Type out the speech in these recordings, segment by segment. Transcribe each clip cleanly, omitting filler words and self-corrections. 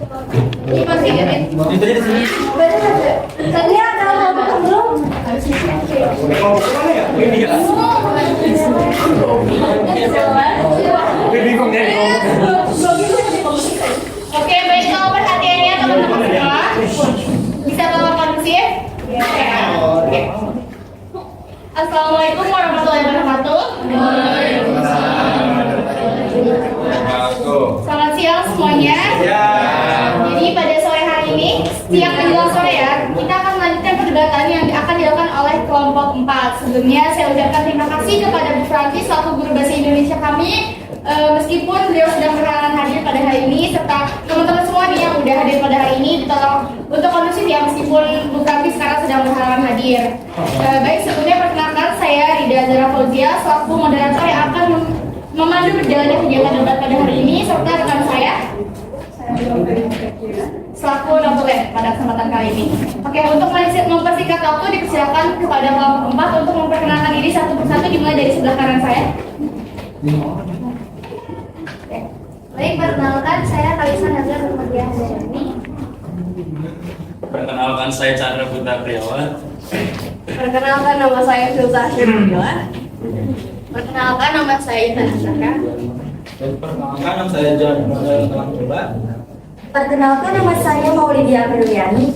Ini masih ini. Itu di sini. Tadi ada apa belum? Mau kemana ya? Ini ya. Bingung ya. Oke, baik, kalau perhatiannya teman-teman semua. Bisa bawa kondusif? Oke. Assalamualaikum warahmatullahi wabarakatuh. Selamat siang semuanya. Ya. Jadi pada sore hari ini, siang menjelang sore ya, kita akan melanjutkan perdebatan yang akan dilakukan oleh kelompok 4. Sebelumnya saya ucapkan terima kasih kepada Bu Francis selaku guru bahasa Indonesia kami. Meskipun beliau sedang berhalangan hadir pada hari ini, serta teman-teman semua nih yang udah hadir pada hari ini, ditolong untuk kondusif ya meskipun Bu Francis sekarang sedang berhalangan hadir. Baik, sebelumnya perkenalkan saya Rida Zara Fauzia selaku moderator yang akan memandu berjalannya kegiatan debat pada hari ini, serta rekan saya selaku notulen pada kesempatan kali ini. Oke, untuk mempersingkat waktu dipersilakan kepada kelompok 4 untuk memperkenalkan diri satu persatu dimulai dari sebelah kanan saya. Baik, perkenalkan saya Kalisa Nazar Nurmadiah Zaini. Perkenalkan saya Chandra Putra Priawan. Perkenalkan nama saya Filsa Syirila. Perkenalkan nama saya Intan Asaka. Perkenalkan nama saya John Model Telang Coba. Perkenalkan nama saya Maulidia Apriliani.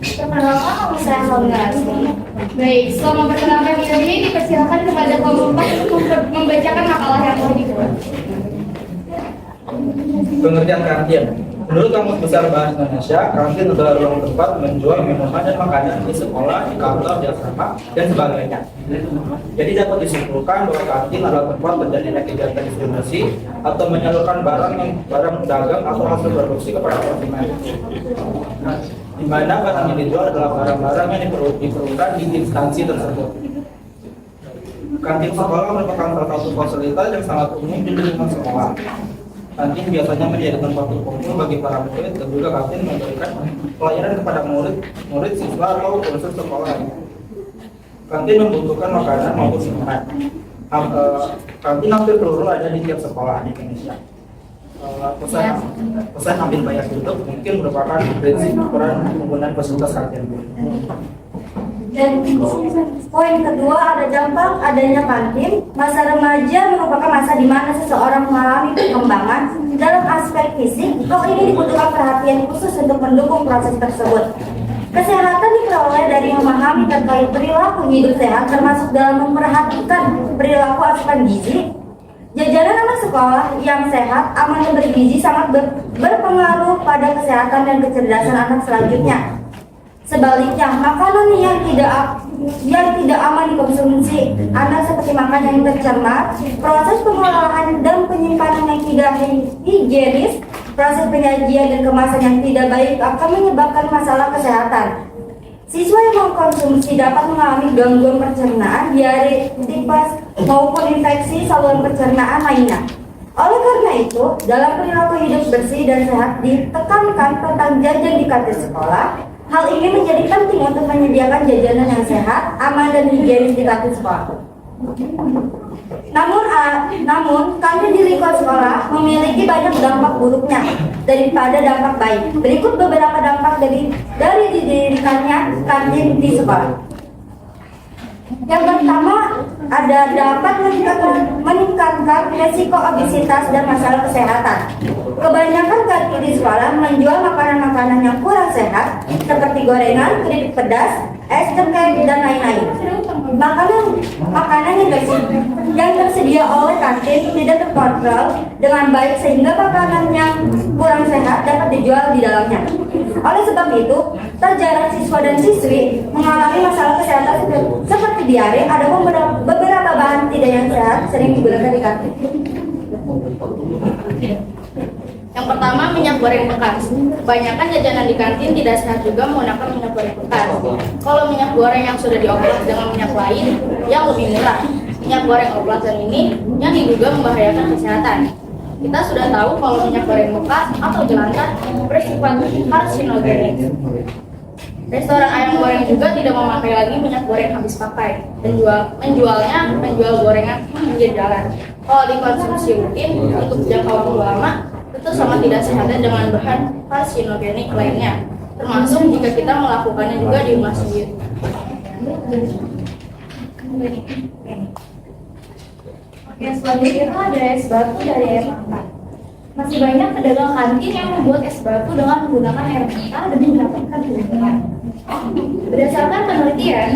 Perkenalkan nama saya Helga Rasmi. Baik, setelah memperkenalkan diri, dipersilakan kepada kelompok 4 untuk membacakan makalah yang telah dibuat. Pengertian kantin. Menurut Kamus Besar Bahasa Indonesia, kantin adalah ruang tempat menjual minuman dan makanan di sekolah, di kantor, di asrama, dan sebagainya. Jadi dapat disimpulkan bahwa kantin adalah tempat terjadinya kegiatan distribusi atau menyalurkan barang dagang atau hasil produksi kepada konsumen. Di mana barang yang dijual adalah barang-barang yang diperlukan di instansi tersebut. Kantin sekolah merupakan salah satu fasilitas yang sangat umum di lingkungan sekolah. Kantin biasanya menjadi tempat berkumpul bagi para murid dan juga kantin memberikan pelayanan kepada murid, siswa atau unsur sekolah. Kantin membutuhkan makanan maupun minuman. Kantin hampir seluruh ada di tiap sekolah di Indonesia. Pesan ambil banyak duduk mungkin merupakan prinsip peran penggunaan fasilitas kantin. Dan poin kedua ada dampak adanya kantin. Masa remaja merupakan masa di mana seseorang mengalami perkembangan dalam aspek fisik. Hal ini dibutuhkan perhatian khusus untuk mendukung proses tersebut. Kesehatan diperoleh dari memahami terkait perilaku hidup sehat, termasuk dalam memperhatikan perilaku asupan gizi. Jajanan anak sekolah yang sehat, aman dan bergizi sangat berpengaruh pada kesehatan dan kecerdasan anak selanjutnya. Sebaliknya, makanan yang tidak aman dikonsumsi anak seperti makanan yang tercemar, proses pengolahan dan penyimpanan yang tidak higienis, proses penyajian dan kemasan yang tidak baik akan menyebabkan masalah kesehatan. Siswa yang mengkonsumsi dapat mengalami gangguan pencernaan, diare, tipes, maupun infeksi saluran pencernaan lainnya. Oleh karena itu, dalam perilaku hidup bersih dan sehat ditekankan tentang jajan di kantin sekolah. Hal ini menjadi penting untuk menyediakan jajanan yang sehat, aman, dan higienis di kantin sekolah. Namun kantin di lingkungan sekolah memiliki banyak dampak buruknya daripada dampak baik. Berikut beberapa dampak dari didirikannya kantin di sekolah. Yang pertama, dapat meningkatkan resiko obesitas dan masalah kesehatan. Kebanyakan kantin di sekolah menjual makanan-makanan yang kurang sehat seperti gorengan, keripik pedas, es cengkeh, dan lain-lain. Makanan yang tersedia oleh kantin tidak terkontrol dengan baik sehingga makanan yang kurang sehat dapat dijual di dalamnya. Oleh sebab itu, terjarang siswa dan siswi mengalami masalah kesehatan seperti diare. Ada beberapa bahan tidak yang sehat sering digunakan di kantin. Yang pertama, minyak goreng bekas. Kebanyakan jajanan di kantin tidak sehat juga menggunakan minyak goreng bekas. Kalau minyak goreng yang sudah dioplos dengan minyak lain yang lebih murah, minyak goreng oplosan ini yang diduga membahayakan kesehatan. Kita sudah tahu kalau minyak goreng bekas atau jelantah bersifat karsinogenik. Restoran ayam goreng juga tidak memakai lagi minyak goreng habis pakai, menjual gorengan menjadi jalan. Kalau dikonsumsi rutin untuk jangka waktu lama, itu sangat tidak sehat dengan bahan karsinogenik lainnya, termasuk jika kita melakukannya juga di masjid. Oke, selanjutnya itu ada es batu dari air mata. Masih banyak pedagang kantin yang membuat es batu dengan menggunakan air mata demi mendapatkan keuntungan. Berdasarkan penelitian,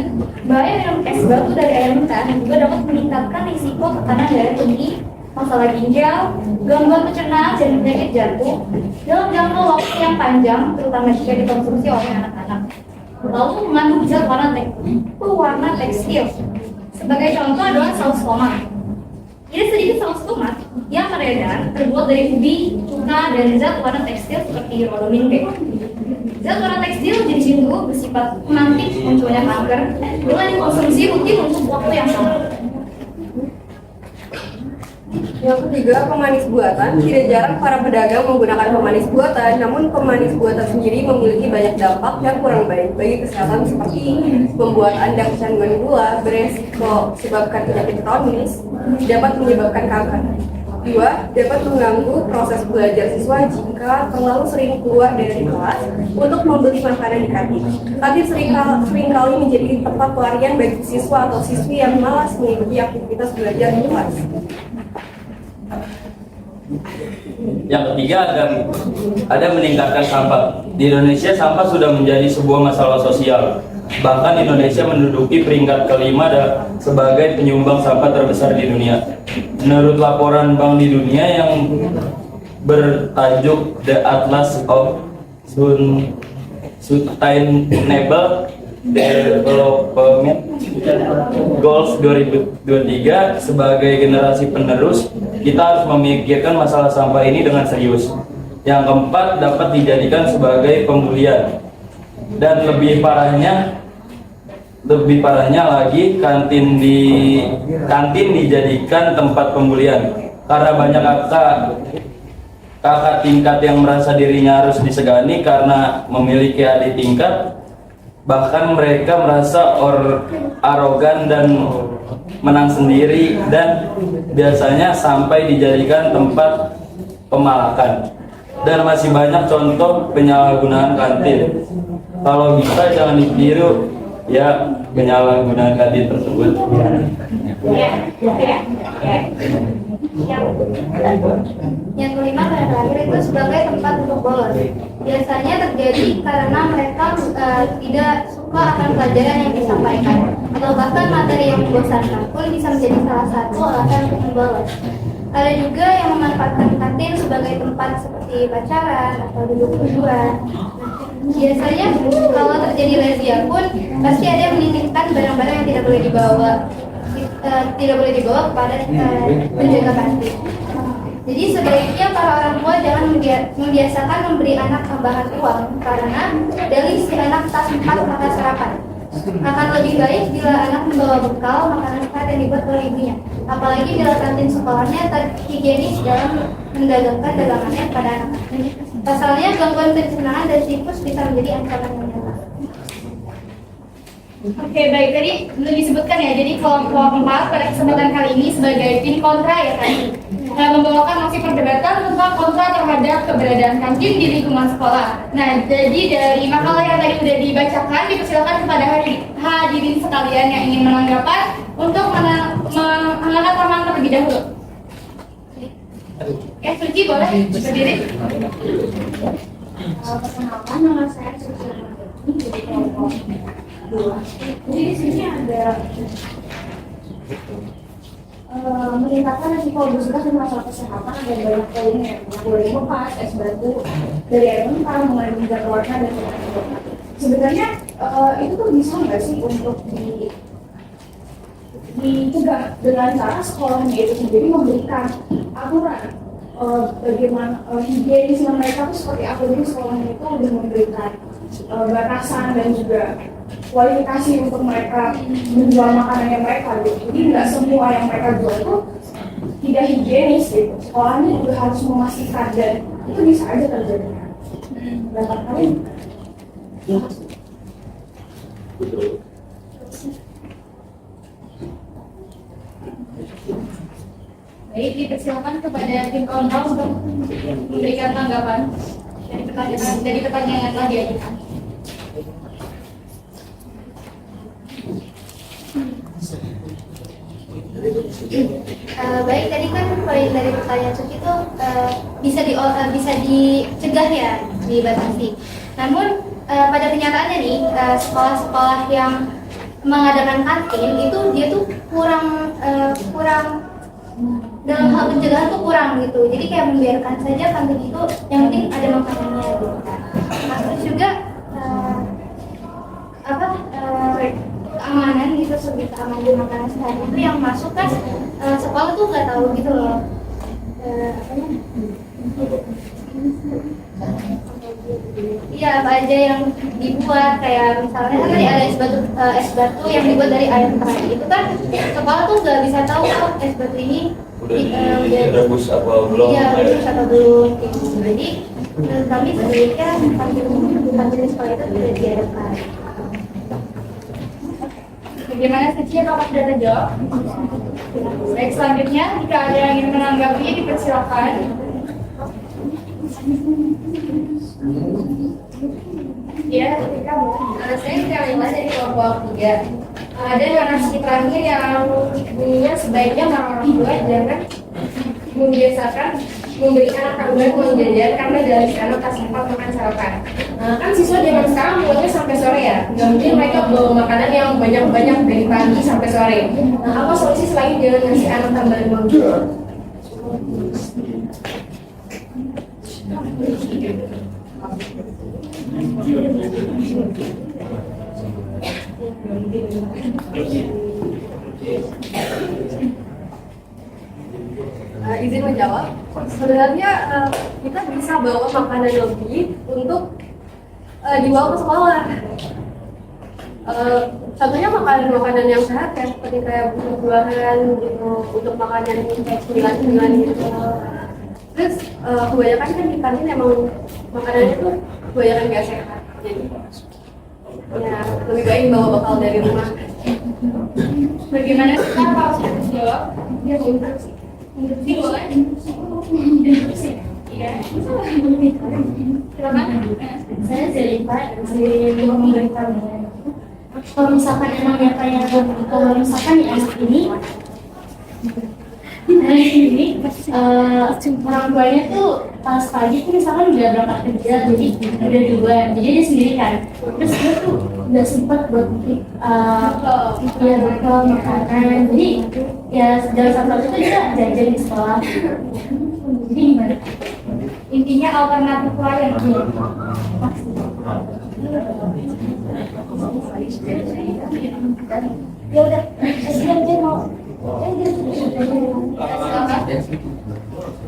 bahaya minum es batu dari air mentah juga dapat meningkatkan risiko tekanan darah tinggi, masalah ginjal, gangguan pencernaan, dan penyakit jantung dalam jangka waktu yang panjang, terutama jika dikonsumsi oleh anak-anak. Lalu mengandung zat warna tekstil. Sebagai contoh adalah saus tomat. Ini sedikit saus tomat yang beredar terbuat dari ubi, cuka, dan zat warna tekstil seperti rhodomin B. Zat warna tekstil jenis itu bersifat menanti munculnya kanker bila dikonsumsi rutin untuk waktu yang lama. Yang ketiga, pemanis buatan. Tidak jarang para pedagang menggunakan pemanis buatan, namun pemanis buatan sendiri memiliki banyak dampak yang kurang baik bagi kesehatan seperti membuat Anda kecanduan gula, beresiko sebabkan penyakit kronis, dapat menyebabkan kanker. 2. Dapat mengganggu proses belajar siswa jika terlalu sering keluar dari kelas untuk membeli makanan di kantin. Kantin seringkali menjadi tempat pelarian bagi siswa atau siswi yang malas mengikuti aktivitas belajar di kelas. Yang ketiga ada meningkatkan sampah. Di Indonesia sampah sudah menjadi sebuah masalah sosial. Bahkan Indonesia menduduki peringkat kelima sebagai penyumbang sampah terbesar di dunia. Menurut laporan Bank di Dunia yang bertajuk The Atlas of Sustainable Development Goals 2023, sebagai generasi penerus, kita harus memikirkan masalah sampah ini dengan serius. Yang keempat, dapat dijadikan sebagai pembulian. Dan lebih parahnya lagi, kantin dijadikan tempat pembulian. Karena banyak kakak tingkat yang merasa dirinya harus disegani karena memiliki adik tingkat. Bahkan mereka merasa arogan dan menang sendiri, dan biasanya sampai dijadikan tempat pemalakan. Dan masih banyak contoh penyalahgunaan kantin. Kalau bisa jangan ditiru ya penyalahgunaan kantin tersebut. Yang kelima dan terakhir itu sebagai tempat untuk bolos. Biasanya terjadi karena mereka tidak suka akan pelajaran yang disampaikan, atau bahkan materi yang membosankan pun bisa menjadi salah satu alasan untuk membolos. Ada juga yang memanfaatkan kantin sebagai tempat seperti pacaran atau duduk tujuan. Biasanya kalau terjadi razia pun pasti ada yang menitipkan barang-barang yang tidak boleh dibawa kepada penjaga kantin. Jadi sebaiknya para orang tua jangan membiasakan memberi anak tambahan uang, karena dalih si anak tak sempat makan sarapan. Akan lebih baik bila anak membawa bekal makanan sehat yang dibuat oleh ibunya, apalagi bila kantin sekolahnya tak higienis dalam mendagangkan dagangannya pada anak. Pasalnya gangguan pencernaan dan tifus bisa menjadi ancaman yang nyata. Oke, baik, tadi belum disebutkan ya. Jadi kelompok 4 pada kesempatan kali ini sebagai tim kontra ya tadi, membawakan masih perdebatan tentang kontra terhadap keberadaan kantin di lingkungan sekolah. Nah, jadi dari makalah yang tadi sudah dibacakan, dipersilakan kepada hadirin sekalian yang ingin menanggapan untuk mengangkat tangan terlebih dahulu. Suci boleh berdiri. Perkenalkan, nama saya Suci dari kelompok 2. Jadi di sini ada meningkatkan risiko obesitas dan masalah kesehatan, ada banyak poinnya, mulai bekas, es batu dari air mentah, mengandung zat warna dan sebagainya. Sebenarnya itu tuh bisa nggak sih untuk dicegah dengan cara sekolahnya itu sendiri memberikan aturan bagaimana higienisme mereka tuh seperti apa. Jadi sekolahnya itu udah memberikan batasan dan juga kualifikasi untuk mereka menjual makanannya mereka gitu. Jadi nggak semua yang mereka jual itu tidak higienis gitu. Sekolahnya juga harus memastikan, dan itu bisa aja terjadi. Berapa kali? Baik, dipersilakan kepada tim kontrol untuk memberikan tanggapan dari pertanyaan yang telah diajukan. Baik, tadi kan poin dari pertanyaan Suci itu bisa dicegah ya, dibatasi. Namun pada kenyataannya nih, sekolah-sekolah yang mengadakan kantin itu dia tuh kurang dalam hal pencegahan tuh kurang gitu. Jadi kayak membiarkan saja kantin itu, yang penting ada makanannya gitu kan. Terus juga keamanan gitu, lebih keamanan makanan sehari itu yang masuk kan sekolah tuh nggak tahu gitu loh. Iya, apa aja yang dibuat, kayak misalnya kan tadi ada es batu yang dibuat dari air teri itu kan sekolah tuh nggak bisa tahu kok es batu ini udah direbus apa belum. iya rebus atau belum gitu. Jadi menurut kami sebaiknya kantin sekolah itu tidak diadakan. Bagaimana Suci, apakah sudah terjawab? Baik, selanjutnya jika ada yang ingin menanggapi dipersilakan. Ya, ketika saya terlibat dari kelompok 3. Ada donasi terakhir yang bunyinya sebaiknya orang tua jangan membiasakan memberi anak kandungan uang jajan karena dari sana tak sempat makan sarapan. Kan siswa zaman sekarang pulangnya sampai sore ya, nggak mungkin mereka bawa makanan yang banyak-banyak dari pagi sampai sore. Apa solusi selain jangan ngasih anak tambahan uang jajan? Izin menjawab, sebenarnya kita bisa bawa makanan lebih untuk dibawa ke sekolah. Contohnya makanan-makanan yang sehat ya, seperti kayak buah-buahan gitu, untuk makanan kayak cemilan-cemilan gitu. Terus kebanyakan kan di kantin emang makanannya tuh kebanyakan nggak sehat, jadi ya lebih baik bawa bekal dari rumah. Bagaimana kita kalau sudah terjawab? Dia boleh. Induksi boleh? Iya. Silakan. Saya Zelifa dari memberikan kalau misalkan emang ya kayak kalau misalkan ya anak ini orang tuanya tuh pas pagi tuh misalkan udah berangkat kerja, jadi udah duluan, jadi dia sendiri kan, terus dia tuh udah sempat buat ya bekal makanan, jadi ya dalam satu waktu itu dia jajan di sekolah. Jadi gimana? Intinya alternatif lain. Ya udah, dia mau.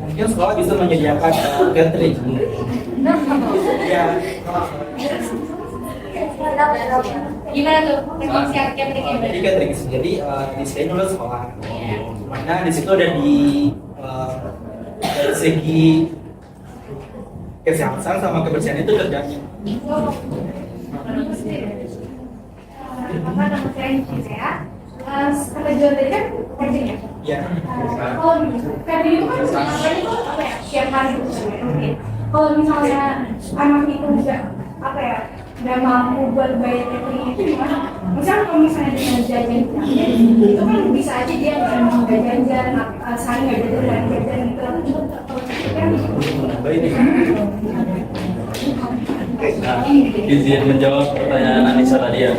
Mungkin sekolah bisa menyediakan catering. Ya. Gimana tuh? Rekomendasi cateringnya? Jadi catering sendiri desain oleh sekolah. Mana di situ ada dari segi kesehatan sama kebersihan itu terjamin. Apa nama saya Indonesia? Kata jual tadi kan catering ya? Ya. Kalau catering itu kan sebenarnya itu apa ya? Tiap hari gitu sebenarnya. Kalau misalnya anak itu apa ya? Nggak mampu buat bayar catering itu gimana? Misalnya kalau misalnya dia jajan itu kan bisa aja dia nggak jajan, sehari nggak jajan gitu. Nah, izin menjawab pertanyaan Anissa tadi ya.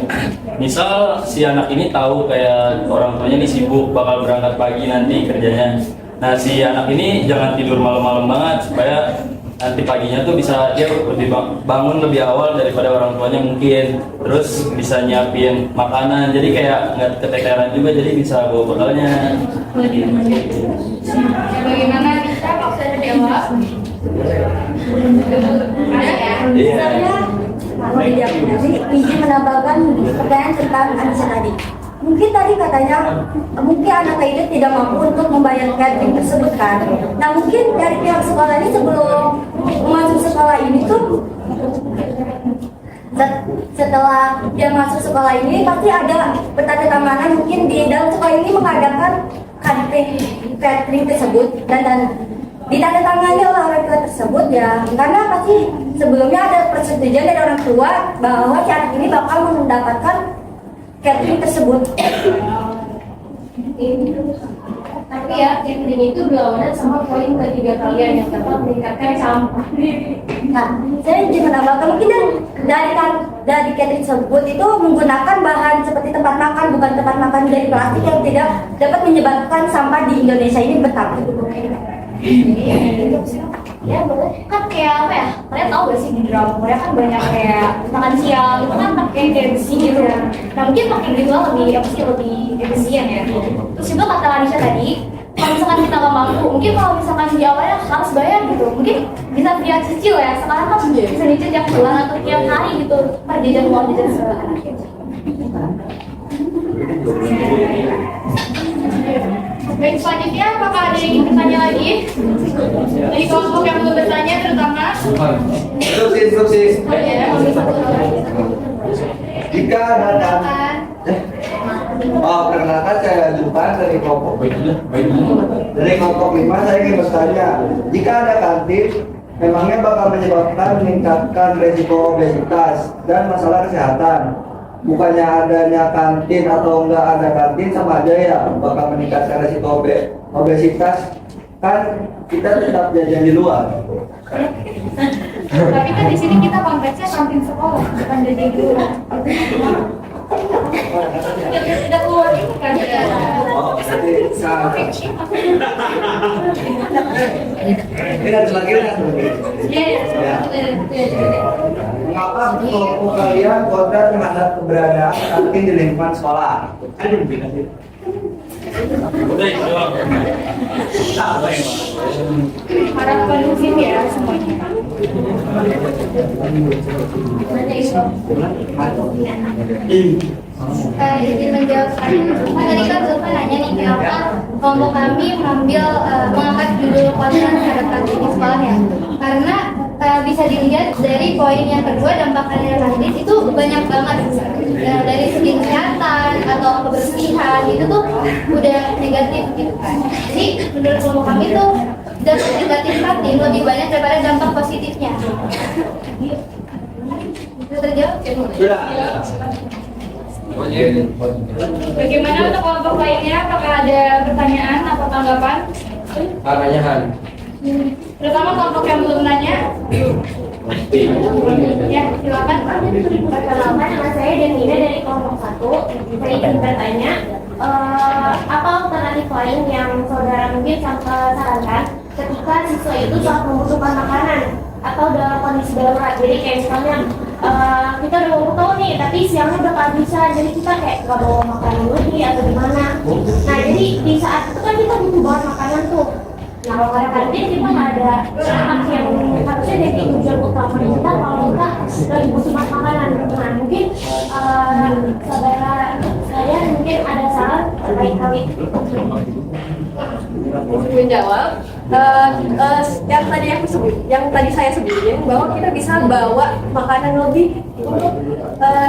Misal si anak ini tahu kayak orang tuanya ini sibuk bakal berangkat pagi nanti kerjanya. Nah, si anak ini jangan tidur malam-malam banget supaya nanti paginya tuh bisa dia lebih bangun lebih awal daripada orang tuanya mungkin. Terus bisa nyiapin makanan. Jadi kayak nggak keteteran juga, jadi bisa bawa bekalnya. Bagaimana kita kalau sudah jawab? Iya. Saya mau dijawab tadi, izin menambahkan pertanyaan tentang Anissa tadi. Mungkin tadi katanya mungkin anak itu tidak mampu untuk membayar catering tersebut kan. Nah mungkin dari pihak sekolah ini sebelum masuk sekolah ini tuh setelah dia masuk sekolah ini pasti ada petanda keamanan mungkin di dalam sekolah ini mengadakan catering tersebut dan ditandatangani oleh orang tua tersebut ya, karena pasti sebelumnya ada persetujuan dari orang tua bahwa si anak ini bakal mendapatkan catering tersebut. Tapi ya, catering itu berlawanan sama poin ketiga kalian yang dapat meningkatkan sampah. Nah, saya ingin menambahkan mungkin dari catering tersebut itu menggunakan bahan seperti tempat makan, bukan tempat makan dari plastik yang tidak dapat menyebabkan sampah di Indonesia ini bertambah. Ya boleh, kan kayak apa ya, kalian tahu gak sih di drama Korea kan banyak kayak makan siang itu kan pakai kayak besi gitu ya. Nah mungkin pakai gitu lebih apa sih, lebih efisien ya. Terus juga kata Anisha tadi, kalau misalkan kita nggak mampu, mungkin kalau misalkan di awalnya harus bayar gitu, mungkin bisa dia cicil ya. Sekarang kan bisa nyicil tiap bulan atau tiap hari gitu per jajan uang jajan seanaknya. Baik, selanjutnya apakah ada yang ingin bertanya lagi? Dari kelompok yang belum bertanya terutama. Instruksi. Jika datang, perkenalkan saya Jupan dari kelompok 5. Dari kelompok 5 saya ingin bertanya, jika ada kantin, memangnya bakal menyebabkan meningkatkan resiko obesitas dan masalah kesehatan. Bukannya adanya kantin atau enggak ada kantin sama aja ya bakal meningkatkan resiko obesitas, kan kita tetap jajan di luar. Tapi kan di sini kita konteksnya kantin sekolah, bukan jajan di luar. Tidak keluar itu kan? Oh, berarti ini ada lagi kan? Ya. Mengapa kelompok kalian kontra terhadap keberadaan kantin di lingkungan sekolah? Harap kondusif ya semuanya. Izin menjawab tadi kan Zulfa nanya nih kenapa kelompok kami mengambil mengangkat judul kontra terhadap kantin di sekolah ya, karena bisa dilihat dari poin yang kedua dampak kantin itu banyak banget dari segi kesehatan atau kebersihan itu tuh udah negatif gitu kan. Jadi menurut kelompok kami tuh dampak negatif kantin lebih banyak daripada dampak positifnya. Itu terjawab? Bagaimana untuk kelompok lainnya? Apakah ada pertanyaan atau tanggapan? Pertanyaan. Terutama kelompok yang belum nanya. Ya, silakan. Perkenalkan, nama saya Denina dari kelompok 1. Saya ingin bertanya, apa alternatif lain yang saudara mungkin sarankan ketika siswa itu saat membutuhkan makanan atau dalam kondisi darurat? Jadi kayak misalnya kita udah mau tahu nih, tapi siangnya udah nggak bisa, jadi kita kayak nggak bawa makanan dulu nih atau gimana. Nah jadi di saat itu kan kita butuh banget makanan tuh. Nah kalau nggak ada kantin kita nggak ada anak yang harusnya jadi tujuan utama kita kalau kita lagi butuh makanan. Nah mungkin saudara saya mungkin ada saran terkait hal itu. Menjawab yang tadi saya sebutin bahwa kita bisa bawa makanan lebih untuk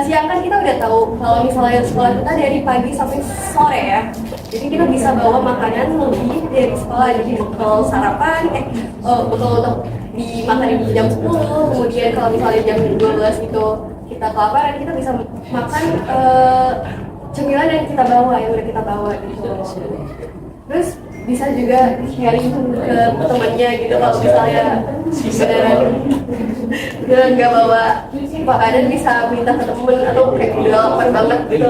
siang kan kita udah tahu kalau misalnya sekolah kita dari pagi sampai sore ya, jadi kita bisa bawa makanan lebih dari sekolah, jadi bekal sarapan bekal untuk dimakan di jam 10, kemudian kalau misalnya jam 12 itu kita kelaparan, kita bisa makan cemilan yang kita bawa, yang udah kita bawa gitu. Terus bisa juga sharing ke temannya gitu, kalau misalnya beneran nggak bawa makanan bisa minta ke temen atau kayak udah lapar banget gitu.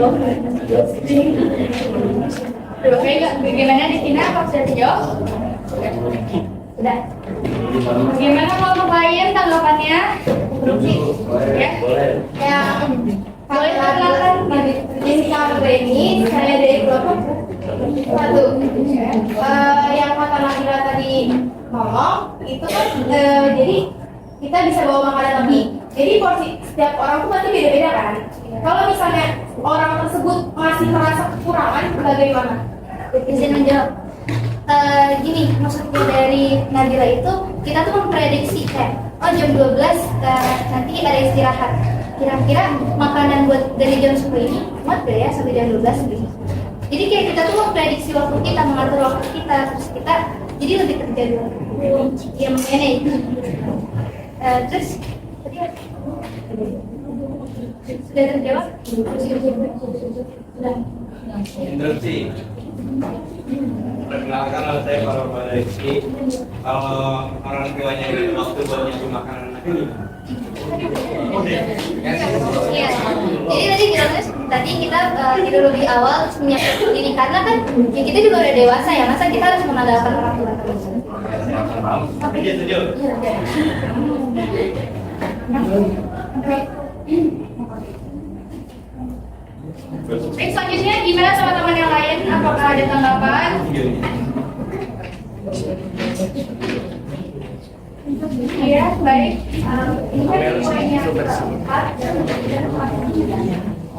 Oke, bagaimana di Tina? Apa sudah dijawab? Sudah. Bagaimana kelompok lain tanggapannya? Ya. Ya, Boleh perkenalkan diri ini, saya dari kelompok 1. Yang kata Nabila tadi ngomong itu kan jadi kita bisa bawa makanan lebih. Jadi porsi setiap orang tuh pasti beda-beda kan. Kalau misalnya orang tersebut masih merasa kekurangan, bagaimana? izin menjawab. Gini, maksudnya dari Nabila itu kita tuh memprediksi kayak jam 12 nanti ada istirahat. Kira-kira makanan buat dari jam 10 ini muat gak ya sampai jam 12 gitu. Jadi kayak kita tuh memprediksi waktu kita, mengatur waktu kita, terus kita jadi lebih terjadwal. Ya manage. Terus tadi sudah terjawab? Sudah. Instruksi. Perkenalkan nama saya Pak Rizky. Kalau orang tuanya ini waktu buat nyiapin makanan anak ini. Iya. Jadi tadi kita tidur lebih awal terus menyiapkan diri karena kan ya kita juga udah dewasa ya, masa kita harus mengandalkan orang tua terus. Iya, setuju. Baik, selanjutnya gimana sama teman yang lain? Apakah ada tanggapan? Iya, baik. Ini kan poin yang keempat.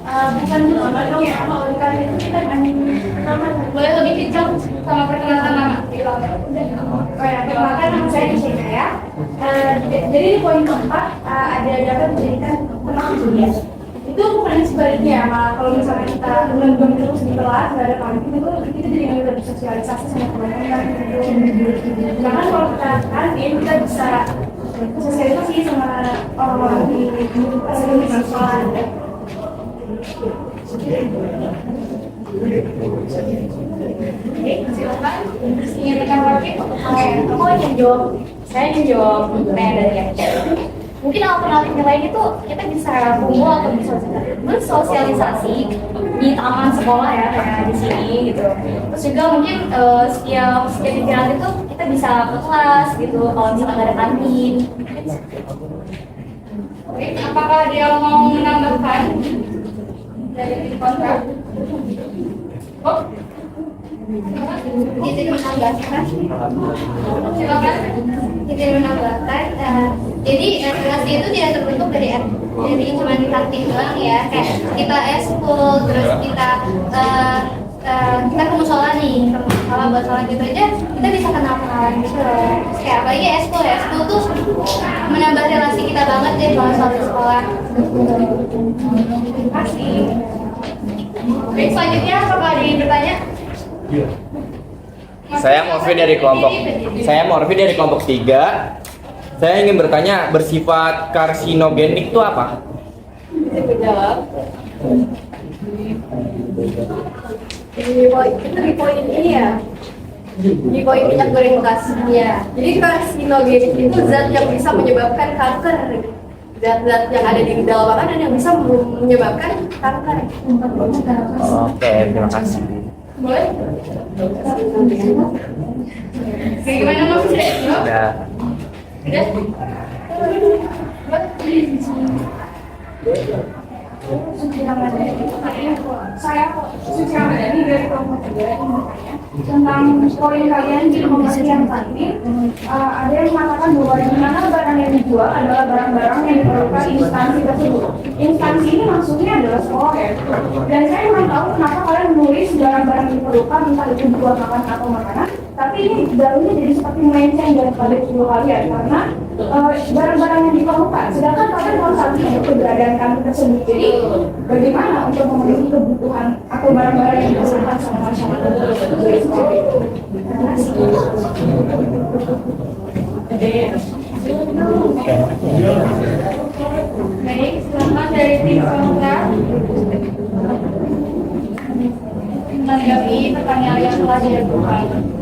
Bukan dong ya, bukan itu kita boleh lebih kencang sama perkenalan nama. Perkenalkan nama saya Nisha ya. Jadi di poin keempat ada dapat menjadikan teman kuliah. Itu bukan sebaliknya, malah kalau misalnya kita belum terus di kelas nggak ada kantin itu kita jadi nggak bisa bersosialisasi sama teman-teman gitu. Bahkan kalau kita kantin kita bisa sosialisasi sama orang-orang di sekolah. Oke, silakan. Ingin menambahkan? Aku ingin jawab. Saya ingin jawab pertanyaan dari yang mungkin alternatif yang lain itu kita bisa kumpul atau bersosialisasi di taman sekolah ya kayak di sini gitu. Terus juga mungkin setiap istirahat itu kita bisa ke kelas gitu kalau misalnya nggak ada kantin. Oke, apakah ada yang mau menambahkan dari kontrak? Oh, Izin menambahkan. silakan. Izin menambahkan. Jadi relasi itu tidak terbentuk dari cuma di kantin doang ya. Kayak kita eskul, terus kita ke musola nih, ke musola buat sholat gitu aja kita bisa kenal-kenalan gitu loh. Terus kayak apalagi eskul tuh menambah relasi kita banget deh kalau satu sekolah. Terima kasih. Baik, selanjutnya apakah ada yang bertanya? Saya Morfi dari kelompok 3. Saya ingin bertanya, bersifat karsinogenik itu apa? Bisa jawab. Di poin ini ya. Di poin minyak goreng bekas. Ya. Jadi karsinogenik itu zat yang bisa menyebabkan kanker. Zat-zat yang ada di dalam makanan yang bisa menyebabkan kanker. Oke, terima kasih. Boleh? Kayak gimana Mas? Udah. Udah? Saya Suci Ramadhani dari kelompok 3 ini bertanya tentang poin kalian di pembagian tadi. Ada yang mengatakan bahwa di mana barang yang dijual adalah barang-barang yang diperlukan instansi tersebut. Instansi ini maksudnya adalah sekolah ya. Dan saya memang tahu kenapa kalian menulis barang-barang yang diperlukan, entah itu buat makan atau makanan. Tapi ini dalamnya jadi seperti melenceng daripada judul kalian karena barang-barang yang diperlukan. Sedangkan kalian mau saat ini keberadaan kami tersebut. Jadi bagaimana untuk memenuhi kebutuhan atau barang-barang yang diperlukan sama masyarakat? Baik, selamat dari tim Kontra menanggapi pertanyaan yang telah diajukan.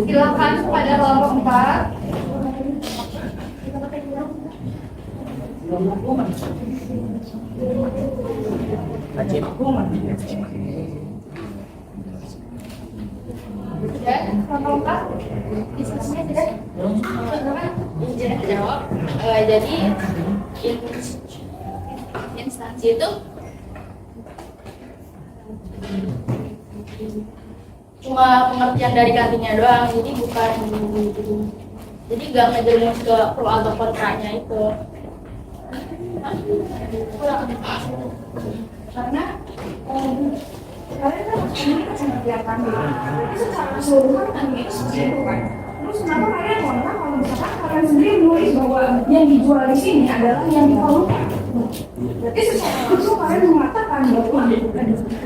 Silakan pada kelompok 4. Ya, kelompok 4. Diskusinya sudah. Izin jawab. Jadi instansi itu cuma pengertian dari kantinnya doang, jadi bukan Jadi nggak ngejerumus ke pro atau kontranya itu. Karena kalian kan ini kan sangat kelihatan tapi secara keseluruhan kan itu seperti itu kan. Terus kenapa kalian ngomong kalau misalkan kalian sendiri nulis bahwa yang dijual di sini adalah yang diperlukan? Berarti secara langsung kalian mengatakan bahwa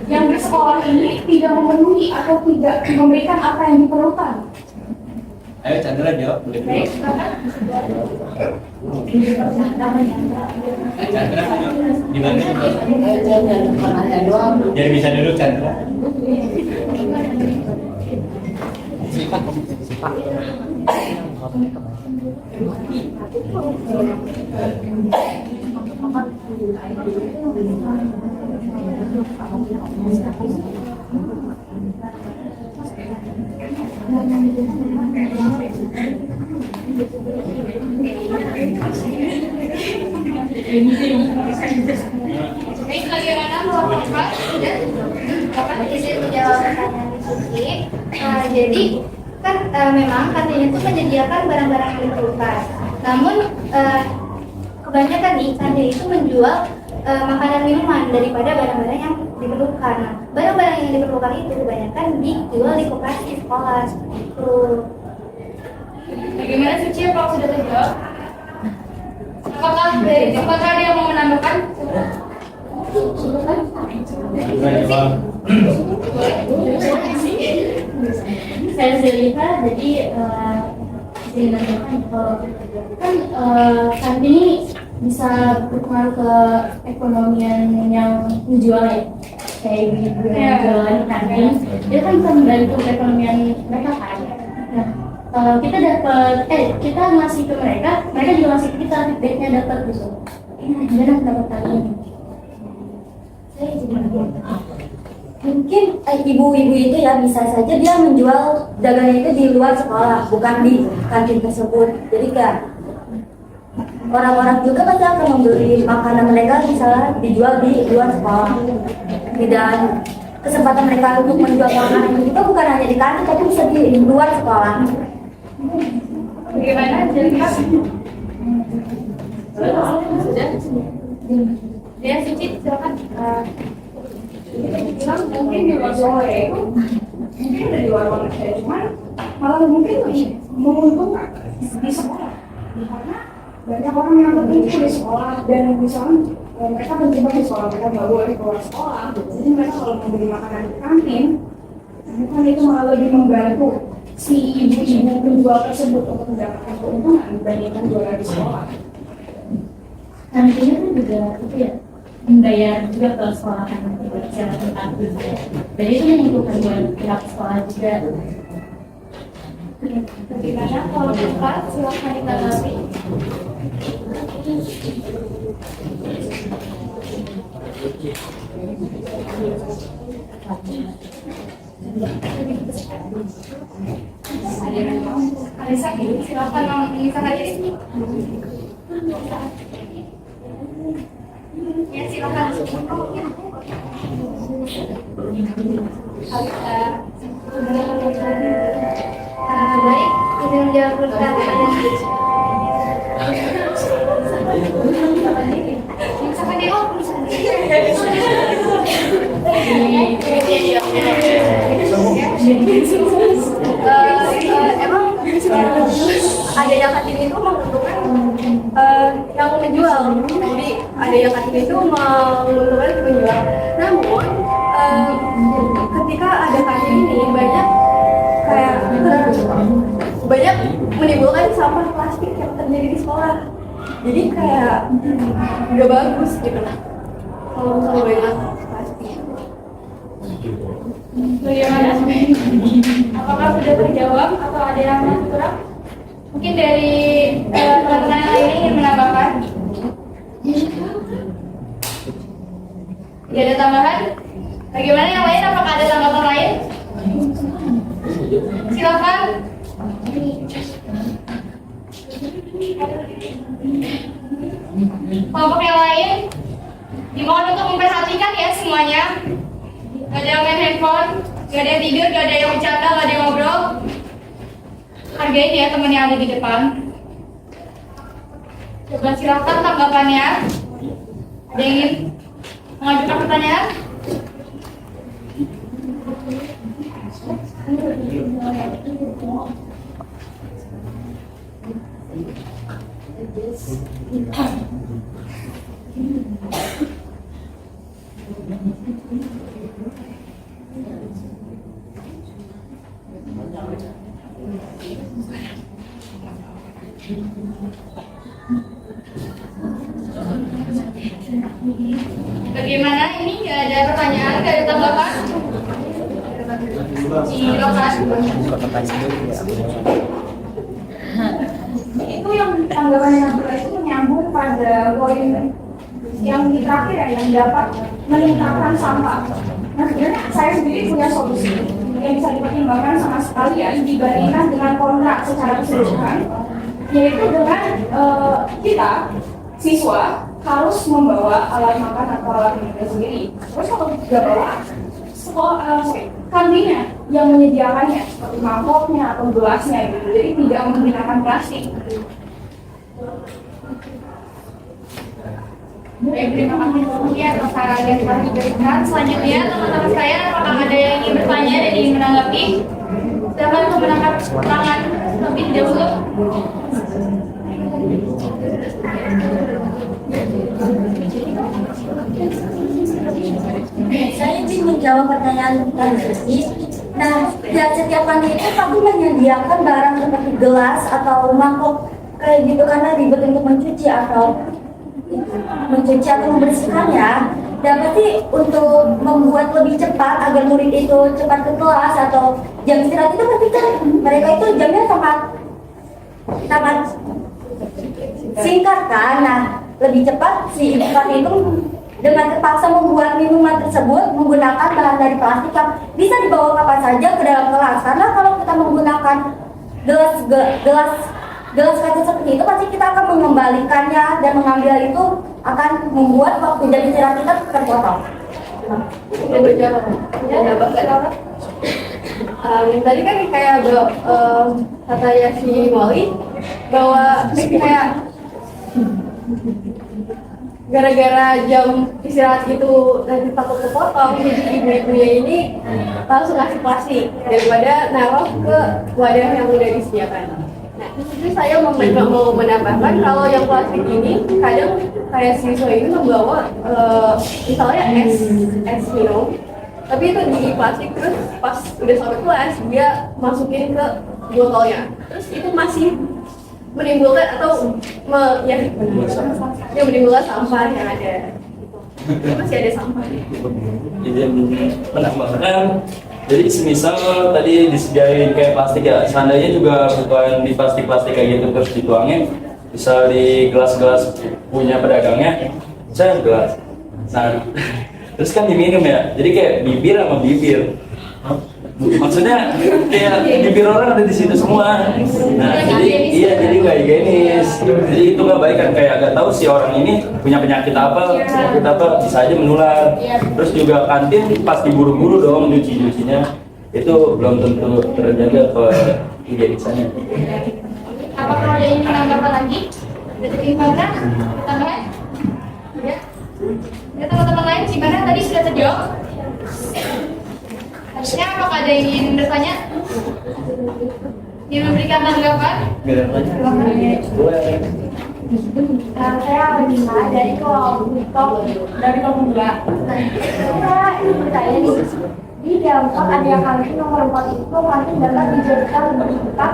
yang bersekolah ini tidak memenuhi atau tidak memberikan apa yang diperlukan. Ayo Chandra jawab. Baik, silakan. Chandra gimana? Jadi bisa dulu Chandra. Baik, bagaimana menurut Bapak? Bapak izin menjawab pertanyaan diskusi. Jadi kan memang kantin itu menyediakan barang-barang yang diperlukan. Namun kebanyakan nih kantin itu menjual makanan minuman daripada barang-barang yang diperlukan. Nah, barang-barang yang diperlukan itu kebanyakan dijual di koperasi sekolah seperti itu. Bagaimana Suci, apakah sudah terjawab? Apakah ada yang mau menambahkan? Saya Zelika, jadi bisa menambahkan kalau kan kantin ini bisa berpengaruh ke ekonomian yang menjual ya, kayak ibu-ibu yang jualan di kantin, dia kan bisa membantu perekonomian mereka kan. Nah, kalau kita dapat kita ngasih ke mereka, mereka juga ngasih ke kita, feedbacknya dapat gitu. Gimana pendapat kalian? Saya jadi mungkin ibu-ibu itu ya bisa saja dia menjual dagangan itu di luar sekolah, bukan di kantin tersebut. Jadi kan orang-orang juga pasti akan membeli makanan mereka misalnya dijual di luar sekolah. Dan kesempatan mereka untuk menjual makanan itu juga bukan hanya di kantin, tapi bisa di luar sekolah. Bagaimana Zelika? Sudah? Ya Suci, silakan. Bilang mungkin di luar sekolah ya itu mungkin udah di luar banget ya, cuman malah mungkin lebih menguntungkan di sekolah karena banyak orang yang berkumpul di sekolah dan misalnya mereka berjumpa di sekolah, mereka nggak boleh keluar sekolah, jadi mereka kalau mau beli makanan di kantin bukan itu malah lebih membantu si ibu-ibu penjual tersebut untuk mendapatkan keuntungan dibandingkan jualan di sekolah. Kantinnya kan juga itu ya, membayar juga ke sekolah kan secara tempat juga. Dan itu menguntungkan buat pihak sekolah juga. Bagaimana kalau buka silakan ditanggapi. Alisa, silakan mengisahkan diri. Ya silakan. Baik, izin menjawab pertanyaan. Misalkan dia Emang adanya kantin itu menguntungkan yang menjual. Jadi adanya kantin itu menguntungkan penjual. Namun ketika ada kantin ini banyak menimbulkan sampah plastik yang terjadi di sekolah. Jadi kayak nggak bagus gitu. Kalau banyak plastik. Bagaimana? Apakah sudah terjawab atau ada yang kurang? Mungkin dari teman-teman yang lain ingin menambahkan? Tidak ada tambahan? Bagaimana yang lain? Apakah ada tanggapan lain? Silakan. Kelompok yang lain dimohon untuk memperhatikan ya semuanya. Gak ada yang main handphone, gak ada yang tidur, gak ada yang bercanda, gak ada yang ngobrol. hargain ya teman yang ada di depan. Coba silakan tanggapannya. Ada yang ingin mengajukan pertanyaan? Bagaimana ini? Nggak ada pertanyaan, nggak ada tanggapan? Silakan. Itu yang tanggapan yang itu menyambung pada poin yang di terakhir ya, yang dapat meningkatkan sampah. Nah sebenarnya saya sendiri punya solusi yang bisa dipertimbangkan sama sekalian dibandingkan dengan kontrak secara keseluruhan, yaitu dengan kita siswa harus membawa alat makan atau alat minum sendiri. Terus kalau tidak bawa, kantinnya yang menyediakannya seperti mangkoknya atau gelasnya gitu. Jadi tidak menggunakan plastik. Baik, terima kasih kemudian atas saran yang telah diberikan. Selanjutnya teman-teman saya, apakah ada yang ingin bertanya dan ingin menanggapi? Silakan untuk menangkap tangan lebih dahulu. Saya ingin menjawab pertanyaan tadi. Nah, di setiap kantin itu pasti menyediakan barang seperti gelas atau mangkok kayak gitu karena ribet untuk mencuci atau membersihkannya. Dan pasti untuk membuat lebih cepat agar murid itu cepat ke kelas atau jam istirahat itu pasti kan mereka itu jamnya sangat singkat kan. Nah, lebih cepat si ibu itu dengan terpaksa membuat minuman tersebut menggunakan bahan dari plastik yang bisa dibawa kapan saja ke dalam kelas. Karena kalau kita menggunakan gelas kaca seperti itu, pasti kita akan mengembalikannya dan mengambil itu akan membuat waktu jam istirahat kita terpotong. Udah berjalan. Ya, dapat nggak dapat? Tadi kan kayak katanya si Molly bahwa kayak gara-gara jam istirahat itu nanti takut kepotong, jadi ibu-ibunya ini langsung ngasih plastik daripada naruh ke wadah yang udah disediakan. Nah, itu saya mau menambahkan kalau yang plastik ini kadang kayak siswa ini membawa misalnya es minum, tapi itu di plastik, terus pas udah sampai kelas dia masukin ke botolnya, terus itu masih menimbulkan atau menimbulkan sampah yang ada. Itu masih ada sampah. Jadi menambahkan, jadi semisal tadi disediain kayak plastik ya, seandainya juga bukan di plastik kayak gitu terus dituangin, bisa di gelas-gelas punya pedagangnya, saya gelas. Nah, terus kan diminum ya, jadi kayak bibir sama bibir. Maksudnya kayak bibir orang ada di situ semua. Nah, jadi nggak higienis. Jadi itu nggak baik kan, kayak nggak tahu si orang ini punya penyakit apa, bisa aja menular. Terus juga kantin pas diburu-buru dong cucinya, itu belum tentu terjaga ke higienisannya. Apakah ada yang menambahkan lagi? Dari mana? Tambahan? Ya. Ya, teman-teman lain gimana? Tadi sudah terjawab? Harusnya apakah ada yang ingin bertanya? Yang memberikan tanggapan? Saya Alina dari kelompok 2. Saya ingin bertanya nih, di dampak ada yang kantin nomor 4 itu kantin dapat dijadikan lebih cepat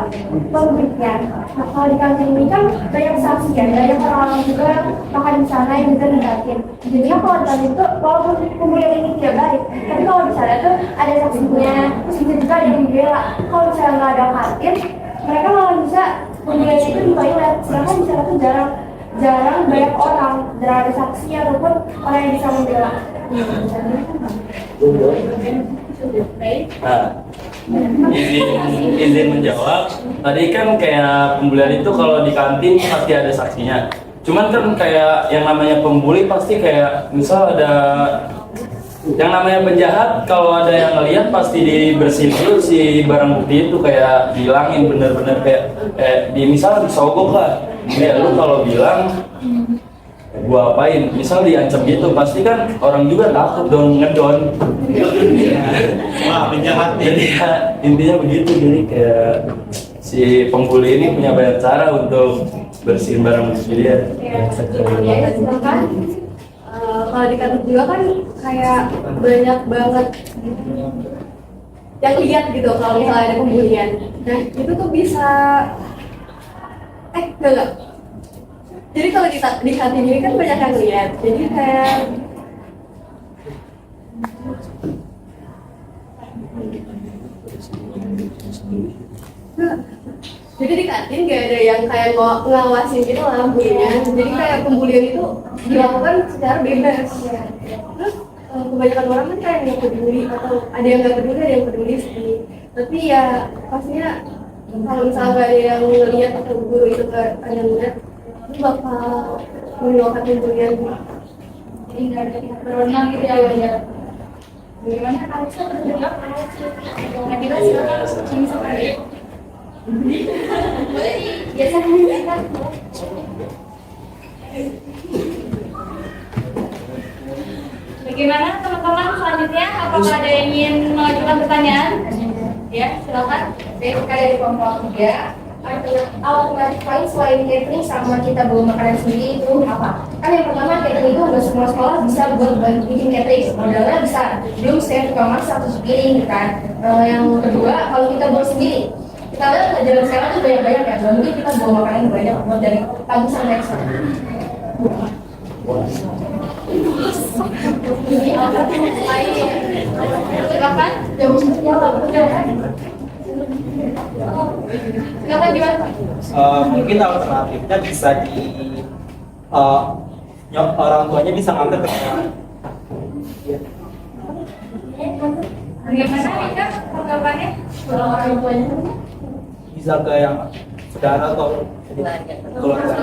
pemberian. Nah, kalau di kantin ini kan banyak saksi ya, banyak orang juga makan di sana yang bisa digantiin. Jadinya kalau di kantin itu walaupun pemberian ini tidak baik, tapi kalau di sana tuh ada saksinya, terus bisa juga ada yang dibela. Kalau misalnya nggak ada kantin, mereka malah bisa pemberian itu di toilet. Sedangkan di sana tuh jarang banyak orang, jarang ada saksi ataupun orang yang bisa membela. Nah, izin menjawab. Tadi kan kayak pembulian itu kalau di kantin pasti ada saksinya. Cuman kan kayak yang namanya pembuli pasti kayak misal ada Yang namanya penjahat kalau ada yang ngelihat pasti dibersihin dulu si barang bukti itu, kayak hilangin bener-bener kayak di misal disogok lah. Ya lu kalau bilang gua apain, misal diancam gitu, pasti kan orang juga takut dong, ngedon. Wah, penjahat nih. Jadi ya, intinya begitu. Jadi kayak si penghuli ini punya banyak cara untuk bersihin barang bukti dia. Ya, sedangkan kalau di kantor juga kan kayak banyak banget yang lihat gitu kalau misalnya ada pembulian. Nah itu tuh bisa enggak. Jadi kalau di kantin ini kan banyak yang lihat. Jadi kayak jadi di kantin gak ada yang kayak ngawasin gitu lah bulian. Jadi kayak pembulian itu dilakukan secara bebas. Terus kebanyakan orang kan kayak nggak peduli, atau ada yang nggak peduli, ada yang peduli sih. Tapi ya pastinya kalau misalnya nggak ada yang ngeliat atau guru itu nggak ada yang ngeliat, itu bakal menimbulkan pembulian. Jadi nggak ada pihak berwenang gitu ya, ya. Bagaimana kalau kita berdua? Nah, kita silakan ini sekali. Boleh biasa kan? Bagaimana teman-teman selanjutnya? Apakah ada yang ingin mengajukan pertanyaan? Ya, silakan. Saya dari kelompok 3. Alternatif lain selain catering sama kita bawa makanan sendiri itu apa? Kan yang pertama catering itu nggak semua sekolah bisa buat bikin catering, modalnya besar. Belum saya tukang masak atau piring kan. Yang kedua kalau kita bawa sendiri, kita lihat pelajaran sekarang tuh banyak-banyak ya. Mungkin kita bawa makanan banyak buat dari pagi sampai sore. Silakan. Silakan gimana? Mungkin alternatifnya bisa orang tuanya bisa nganter ke sekolah. Bagaimana Rika tanggapannya? Orang tuanya Bisa ke yang saudara atau keluarga.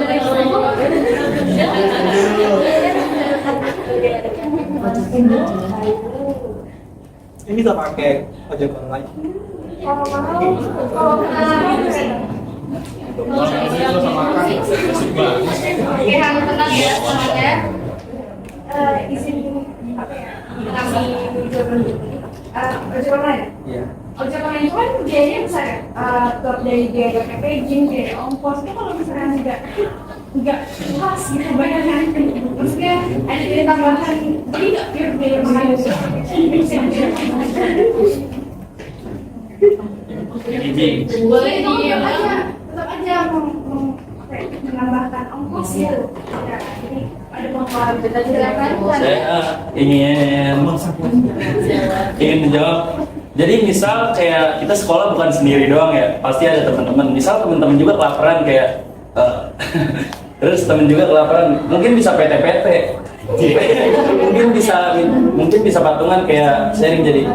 Ini bisa pakai ojek online. Oke, harus tenang ya semuanya. Izin apa ya? Kami ojek online. Iya. Ojek online itu kan biayanya besar ya. Dari biaya packaging, biaya ongkos itu kalau misalnya nggak pas gitu bayarnya. Maksudnya ada biaya tambahan, jadi nggak pure biaya mahal. Boleh diam aja, tetap aja menambahkan ongkos gitu. Ya, jadi ada pengeluaran kita silakan. Saya ingin menjawab. Jadi misal kayak kita sekolah bukan sendiri doang ya, pasti ada teman-teman. Misal teman-teman juga kelaparan kayak terus temen juga kelaparan, mungkin bisa PT-PT. mungkin bisa patungan kayak sharing, jadi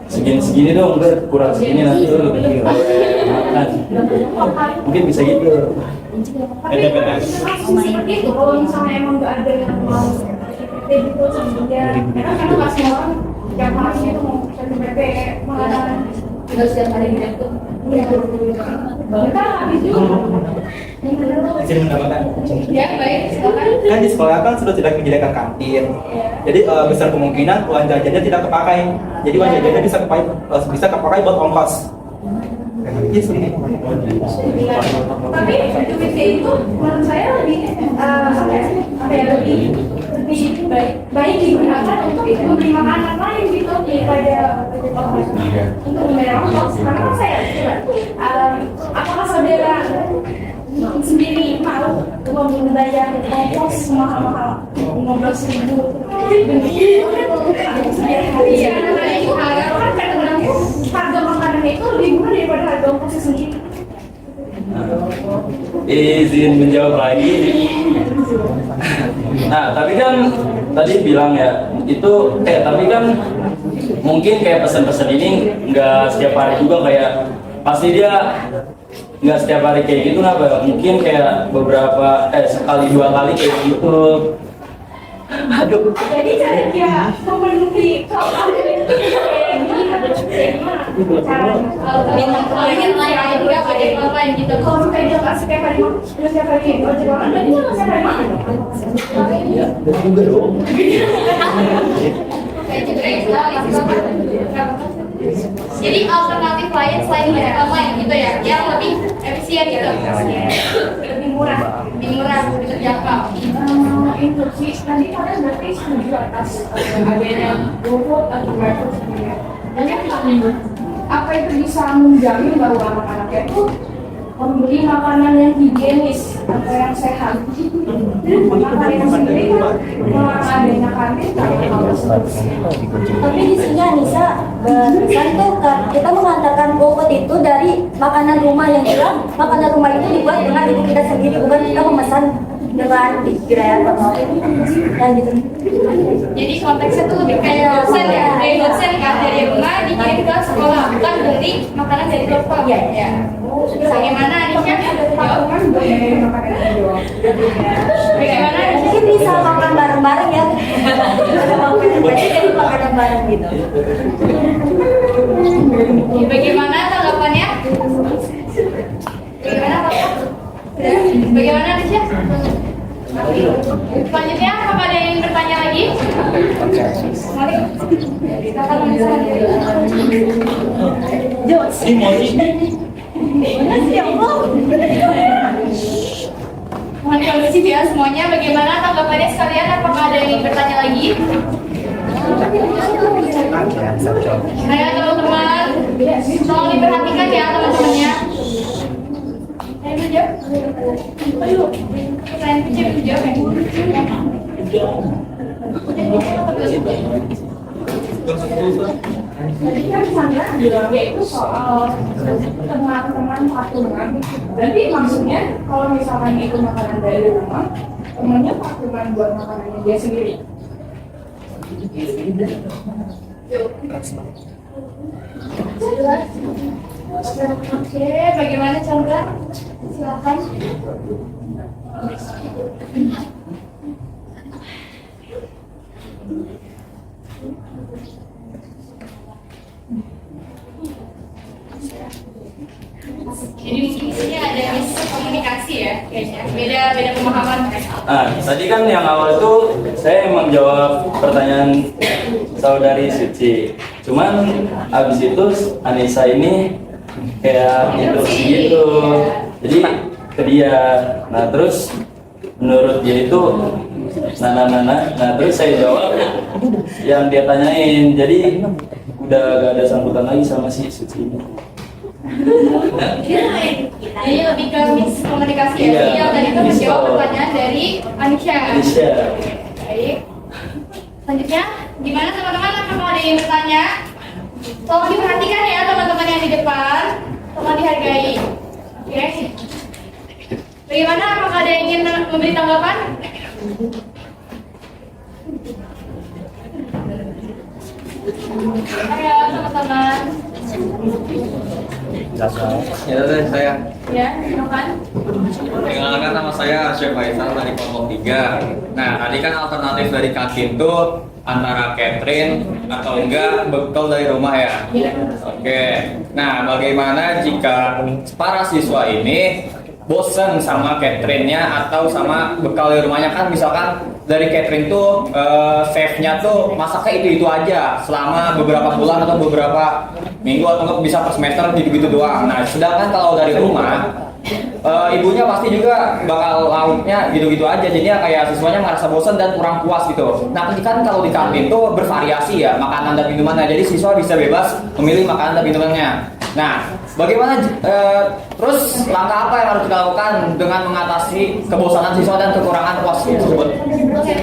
segini dong, kurang segini nanti lu makan. Mungkin bisa gitu. Tapi seperti itu kalau misalnya emang nggak ada yang mau seperti itu sebenarnya, karena nggak semua orang yang masih itu mau PPP malah tinggal setiap hari gitu. kita habis juga. Izin menambahkan. Ya baik, silakan. Kan di sekolah kan sudah tidak menyediakan kantin. Jadi besar kemungkinan uang jajannya tidak kepakai. Jadi uang jajannya bisa kepakai buat ongkos. Yes, Tapi duitnya itu menurut saya lebih lebih baik digunakan untuk memberi makanan lain gitu daripada untuk membayar ongkos. Karena kan saya apakah saudara sendiri mau membayar ongkos mahal-mahal 15.000 setiap hari ya? Kan kadang-kadang harga makanan itu lebih murah daripada harga ongkosnya sendiri. Izin menjawab lagi. Nah, tapi kan tadi bilang ya, itu tapi kan mungkin kayak pesan-pesan ini nggak setiap hari juga, kayak pasti dia nggak setiap hari kayak gitu, mungkin kayak beberapa sekali dua kali kayak gitu. Aduh. Jadi cara dia memenuhi kebutuhan kayak gini gimana caranya? bintang klien lain juga ada yang lain gitu. Kalau kayak dia nggak setiap hari makan, setiap hari ojek makan, berarti dia nggak setiap hari makan dong. Ya, dan juga dong. Kayak gitu jadi alternatif lain selain ojek online gitu ya, yang lebih efisien gitu, Lebih murah. lebih murah, lebih terjangkau. Itu sih, tadi kalian berarti setuju atas adanya GoFood atau GrabFood sebenarnya. Dan yang apa itu bisa menjamin bahwa anak-anaknya itu membeli makanan yang higienis atau yang sehat. Makanan sendiri kan adanya kantin kalau Tapi di sini Anissa, kan tuh kita mengatakan GoFood itu dari makanan rumah yang bilang makanan rumah itu dibuat dengan ibu kita sendiri, bukan kita memesan dengan Grab atau yang gitu. Jadi konteksnya tuh lebih kayak dosen ya, dari dosen kan dari rumah dikirim ke sekolah, bukan beli makanan dari toko ya. Bagaimana Anisha? patungan boleh makanan itu. Bagaimana Anisha? Mungkin bisa makan bareng-bareng ya. Ada makanan banyak jadi makanan bareng gitu. Bagaimana tanggapannya? Bagaimana Pak? Bagaimana Anisha? Selanjutnya, apakah ada yang ingin bertanya lagi? Mari. Silakan mohon kondusif ya semuanya. Bagaimana tanggapannya sekalian? Apakah ada yang ingin bertanya lagi? Ayo teman-teman, tolong diperhatikan ya teman-temannya. Ayo jawab. Ayo. Pertanyaan jawab. Tadi kan Sandra bilangnya itu soal teman-teman patungan. Berarti maksudnya kalau misalkan itu makanan dari rumah, temannya patungan buat makanannya dia sendiri. Oke, bagaimana Chandra? Silakan. Jadi mungkin di sini ada miskomunikasi ya, kayaknya beda pemahaman mereka. Tadi kan yang awal itu saya emang jawab pertanyaan saudari Suci. Cuman abis itu Anissa ini kayak instruksi gitu. Jadi ke dia. Nah terus menurut dia itu nah terus saya jawab yang dia tanyain. Jadi udah gak ada sambutan lagi sama si Suci ini. Jadi lebih ke miskomunikasi ya. Iya. Yang tadi itu menjawab pertanyaan dari Anisha. Baik. Selanjutnya, gimana teman-teman? Apakah ada yang bertanya? Tolong diperhatikan ya teman-teman yang di depan. Tolong dihargai. Oke. Bagaimana? Apakah ada yang ingin memberi tanggapan? Ayo teman-teman. Ya udah saya. Ya, silakan. Perkenalkan nama saya Chef Faisal dari kelompok 3. Nah, tadi kan alternatif dari kantin tuh antara catering atau enggak bekal dari rumah ya. Oke. Nah, bagaimana jika para siswa ini bosen sama cateringnya atau sama bekal dari rumahnya? Kan misalkan dari catering tuh chefnya tuh masaknya itu aja selama beberapa bulan atau beberapa minggu atau enggak bisa per semester gitu-gitu doang. Nah, sedangkan kalau dari rumah ibunya pasti juga bakal lauknya gitu-gitu aja, jadinya kayak siswanya merasa bosan dan kurang puas gitu. Nah, kan kalau di kantin tuh bervariasi ya makanan dan minumannya, jadi siswa bisa bebas memilih makanan dan minumannya. Nah, bagaimana terus langkah apa yang harus kita lakukan dengan mengatasi kebosanan siswa dan kekurangan puas tersebut? Oke,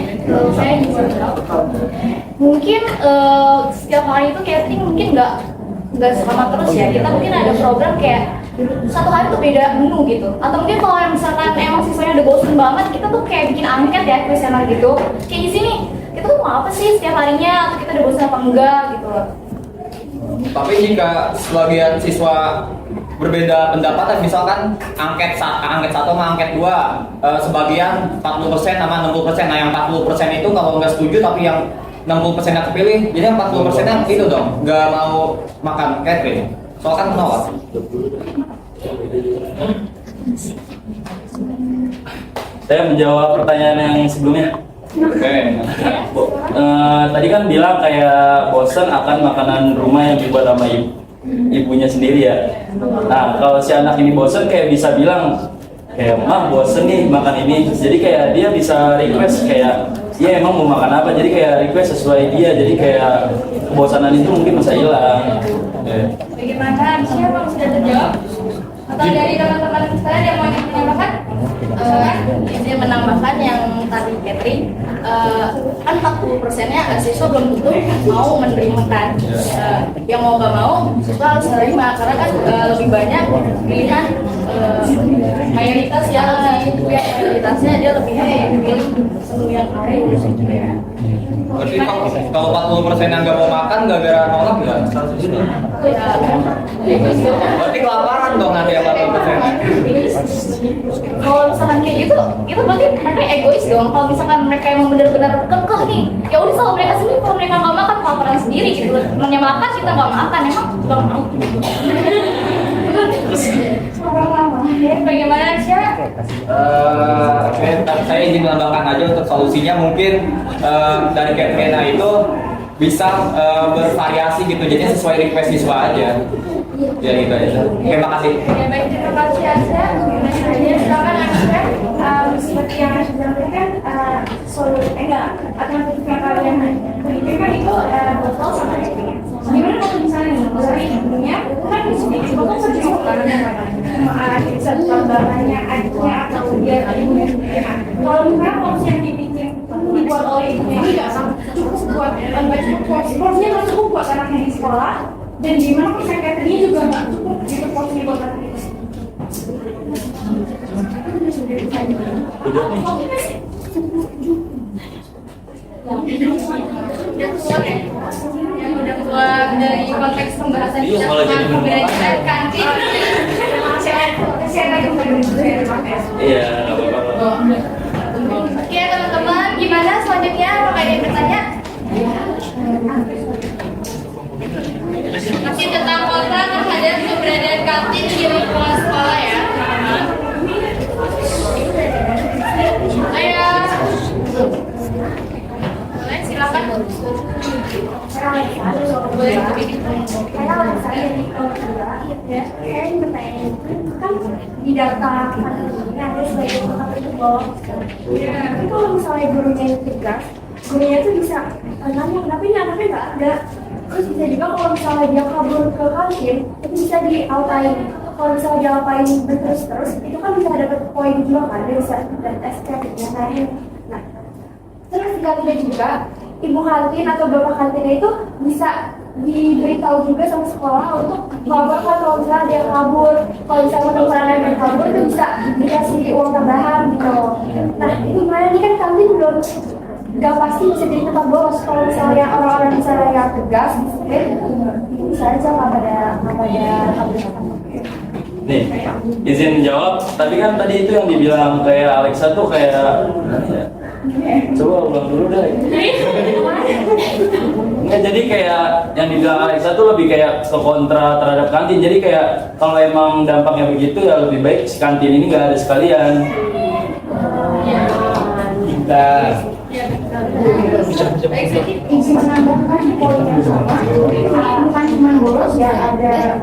saya bisa jawab. Mungkin setiap hari itu catering mungkin nggak sama terus ya. Kita mungkin ada program kayak satu hari tuh beda menu gitu. Atau mungkin kalau misalkan emang siswanya udah bosen banget, kita tuh kayak bikin angket ya, kuesioner gitu. Kayak di sini, kita tuh mau apa sih setiap harinya? Atau kita udah bosen apa enggak gitu loh. Tapi jika sebagian siswa berbeda pendapat, misalkan angket 1 sama angket 2 sebagian 40% sama 60%. Nah yang 40% itu kalau nggak setuju tapi yang 60% yang kepilih, jadi yang 40% yang itu dong nggak mau makan catering, soalnya kan menolak. Saya menjawab pertanyaan yang sebelumnya. Oke. Tadi kan bilang kayak bosen akan makanan rumah yang dibuat sama ibunya sendiri ya. Nah kalau si anak ini bosen kayak bisa bilang kayak mah bosen nih makan ini, jadi kayak dia bisa request kayak iya emang mau makan apa, jadi kayak request sesuai dia, jadi kayak kebosanan itu mungkin bisa hilang. Bagaimana? Siapa yang sudah terjawab? Atau dari teman-teman sekalian yang mau menambahkan? Ini menambahkan yang tadi catering, kan 40%-nya siswa belum tentu mau menerimakan. Yang mau nggak mau siswa harus menerima karena kan lebih banyak pilihan, mayoritas yang mayoritasnya dia lebih memilih menu yang lain. Berarti kalau 40% yang nggak mau makan gara-gara nolak nggak? Berarti kelaparan dong nanti yang 40%. Kalau misalkan kayak gitu, itu berarti mereka egois dong. Kalau misalkan mereka emang benar-benar kekeh nih, ya udah sama mereka sendiri. Kalau mereka nggak makan, kelaparan sendiri gitu. Temennya makan, kita nggak makan, emang nggak mau. Bagaimana Sya? Oke, saya izin menambahkan aja untuk solusinya mungkin dari Katrina itu bisa bervariasi gitu, jadi sesuai request siswa aja. Ya gitu aja. Terima kasih. Ya baik, terima kasih Asya. Silakan Asya. Seperti yang Asya sampaikan, alternatif yang kalian berikan itu botol sama catering. Gimana kalau misalnya ibunya kan di sini botol satu bisa tambahannya adiknya atau dia ibunya sendiri. Kalau misalnya porsi yang dibikin dibuat oleh ibunya tidak cukup buat porsinya nggak cukup buat anaknya di sekolah, dan gimana persen cateringnya juga nggak cukup gitu porsinya buat anak itu. Yang udah keluar dari konteks pembahasan kita tentang pembelajaran kantin. Iya, nggak apa-apa. Oke teman-teman, gimana selanjutnya? Apakah ada yang bertanya? Masih tentang kontra terhadap keberadaan kantin di lingkungan sekolah ya. Ayo. Boleh, silakan. Boleh. Karena saya di kelas ya, saya bertanya kan di data ini ada sebagai tempat itu bawah. Tapi kalau misalnya gurunya yang tegas, gurunya itu bisa nanya kenapa ini anaknya nggak ada. Terus bisa juga kalau misalnya dia kabur ke kantin, itu bisa diautain. Kalau misalnya dia apain terus, itu kan bisa dapat poin juga kan, dia bisa dapat SK yang lain. Nah, terus di kantinnya juga, ibu kantin atau bapak kantinnya itu bisa diberitahu juga sama sekolah untuk melaporkan kalau misalnya dia kabur, kalau misalnya menemukan anak yang kabur itu bisa dikasih uang tambahan gitu. Nah itu gimana nih kan kantin belum gak pasti bisa jadi tempat bolos. Kalau misalnya orang-orang misalnya yang tegas, disiplin, itu bisa aja nggak pada Nih, izin jawab. Tapi kan tadi itu yang dibilang kayak Alexa tuh kayak coba ulang dulu deh. Nggak, jadi kayak yang dibilang Alexa tuh lebih kayak ke kontra terhadap kantin. Jadi kayak kalau emang dampaknya begitu ya lebih baik si kantin ini nggak ada sekalian. Kita izin menambahkan poin yang sama, bukan cuma bolos ya, ada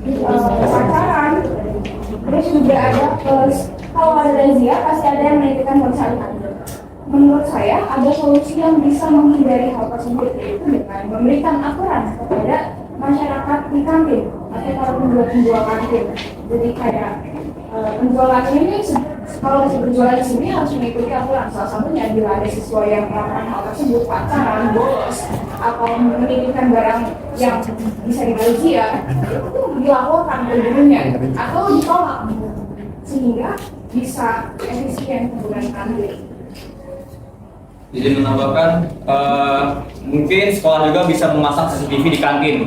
pacaran, terus juga ada kalau ada razia pasti ada yang menitipkan ponsel. Menurut saya ada solusi yang bisa menghindari hal tersebut, yaitu dengan memberikan aturan kepada masyarakat di kantin atau para penjual kantin. Jadi kayak penjualan ini kalau masih berjualan di sini harus mengikuti aturan. Salah satunya bila ada siswa yang melakukan hal tersebut, pacaran, bolos, atau menitipkan barang yang bisa dirazia, itu dilaporkan ke gurunya atau ditolak sehingga bisa efisien penggunaan kantin. Jadi menambahkan mungkin sekolah juga bisa memasang CCTV di kantin.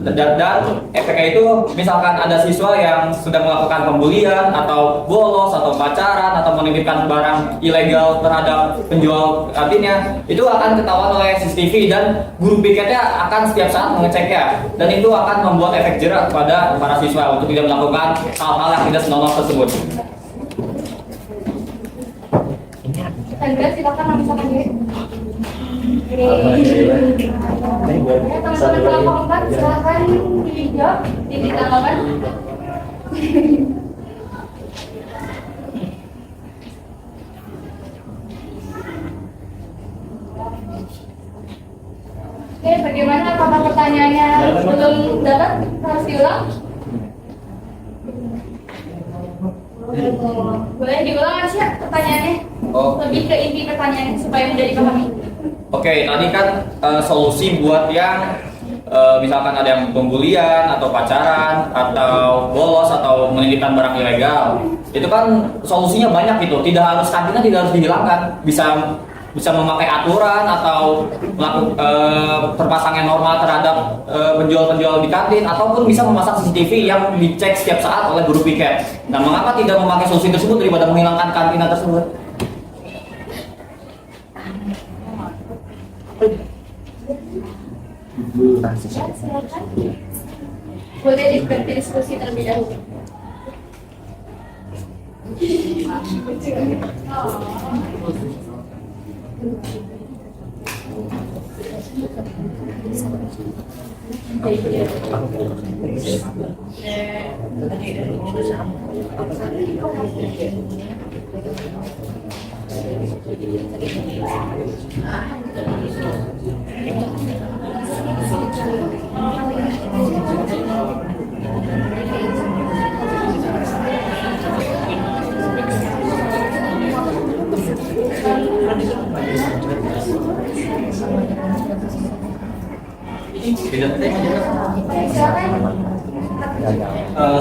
Dan efeknya itu misalkan ada siswa yang sudah melakukan pembulian atau bolos atau pacaran atau menitipkan barang ilegal terhadap penjual kantinnya, itu akan ketahuan oleh CCTV dan guru piketnya akan setiap saat mengeceknya, dan itu akan membuat efek jerak kepada para siswa untuk tidak melakukan hal-hal yang tidak senonoh tersebut. Anda silakan memisahkan diri. Teman-teman kelompok 4 silakan dijawab, ditanggapan. Oke, bagaimana apakah pertanyaannya belum dapat? Harus diulang? Boleh diulang Mas ya pertanyaannya? Oh. Lebih ke inti pertanyaannya supaya mudah dipahami. Oke, tadi kan solusi buat yang misalkan ada yang pembulian atau pacaran atau bolos atau menitipkan barang ilegal. Itu kan solusinya banyak gitu. Tidak harus kantinnya tidak harus dihilangkan. Bisa memakai aturan atau melakukan terpasangnya normal terhadap penjual-penjual di kantin, ataupun bisa memasang CCTV yang dicek setiap saat oleh guru piket. Nah, mengapa tidak memakai solusi tersebut daripada menghilangkan kantina tersebut? Boleh diskusi terlebih dahulu.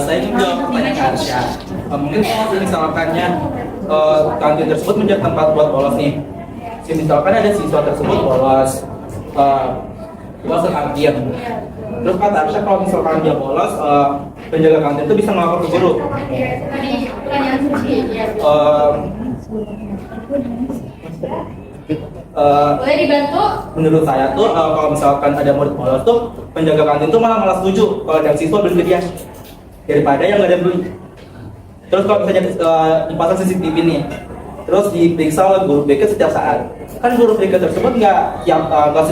Saya ingin menjawab pertanyaan Arsya. Mungkin kalau misalkannya kantin tersebut menjadi tempat buat bolos nih. Misalkan ada siswa tersebut bolos ke kantin. Terus kata Arsya kalau misalkan dia bolos, penjaga kantin itu bisa melapor ke guru. Boleh dibantu? Menurut saya tuh kalau misalkan ada murid bolos tuh penjaga kantin tuh malah setuju kalau ada siswa beli dia daripada yang nggak ada beli. Terus kalau misalnya dipasang CCTV nih, terus diperiksa oleh guru BK setiap saat, kan guru BK tersebut nggak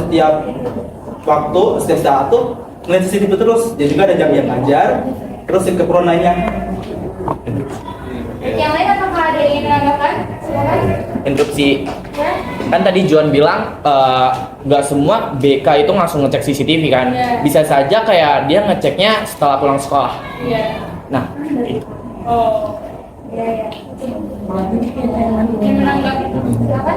setiap waktu, setiap saat tuh ngeliat CCTV terus. Dia juga ada jam yang ngajar, terus yang keperluan lainnya. Yang lain apakah ada yang ingin menambahkan? Silakan. Interupsi. Ya. Kan tadi Juan bilang nggak semua BK itu langsung ngecek CCTV kan. Iya. Bisa saja kayak dia ngeceknya setelah pulang sekolah. Iya. Nah, Oh. Iya. Yang menanggapi? Silakan.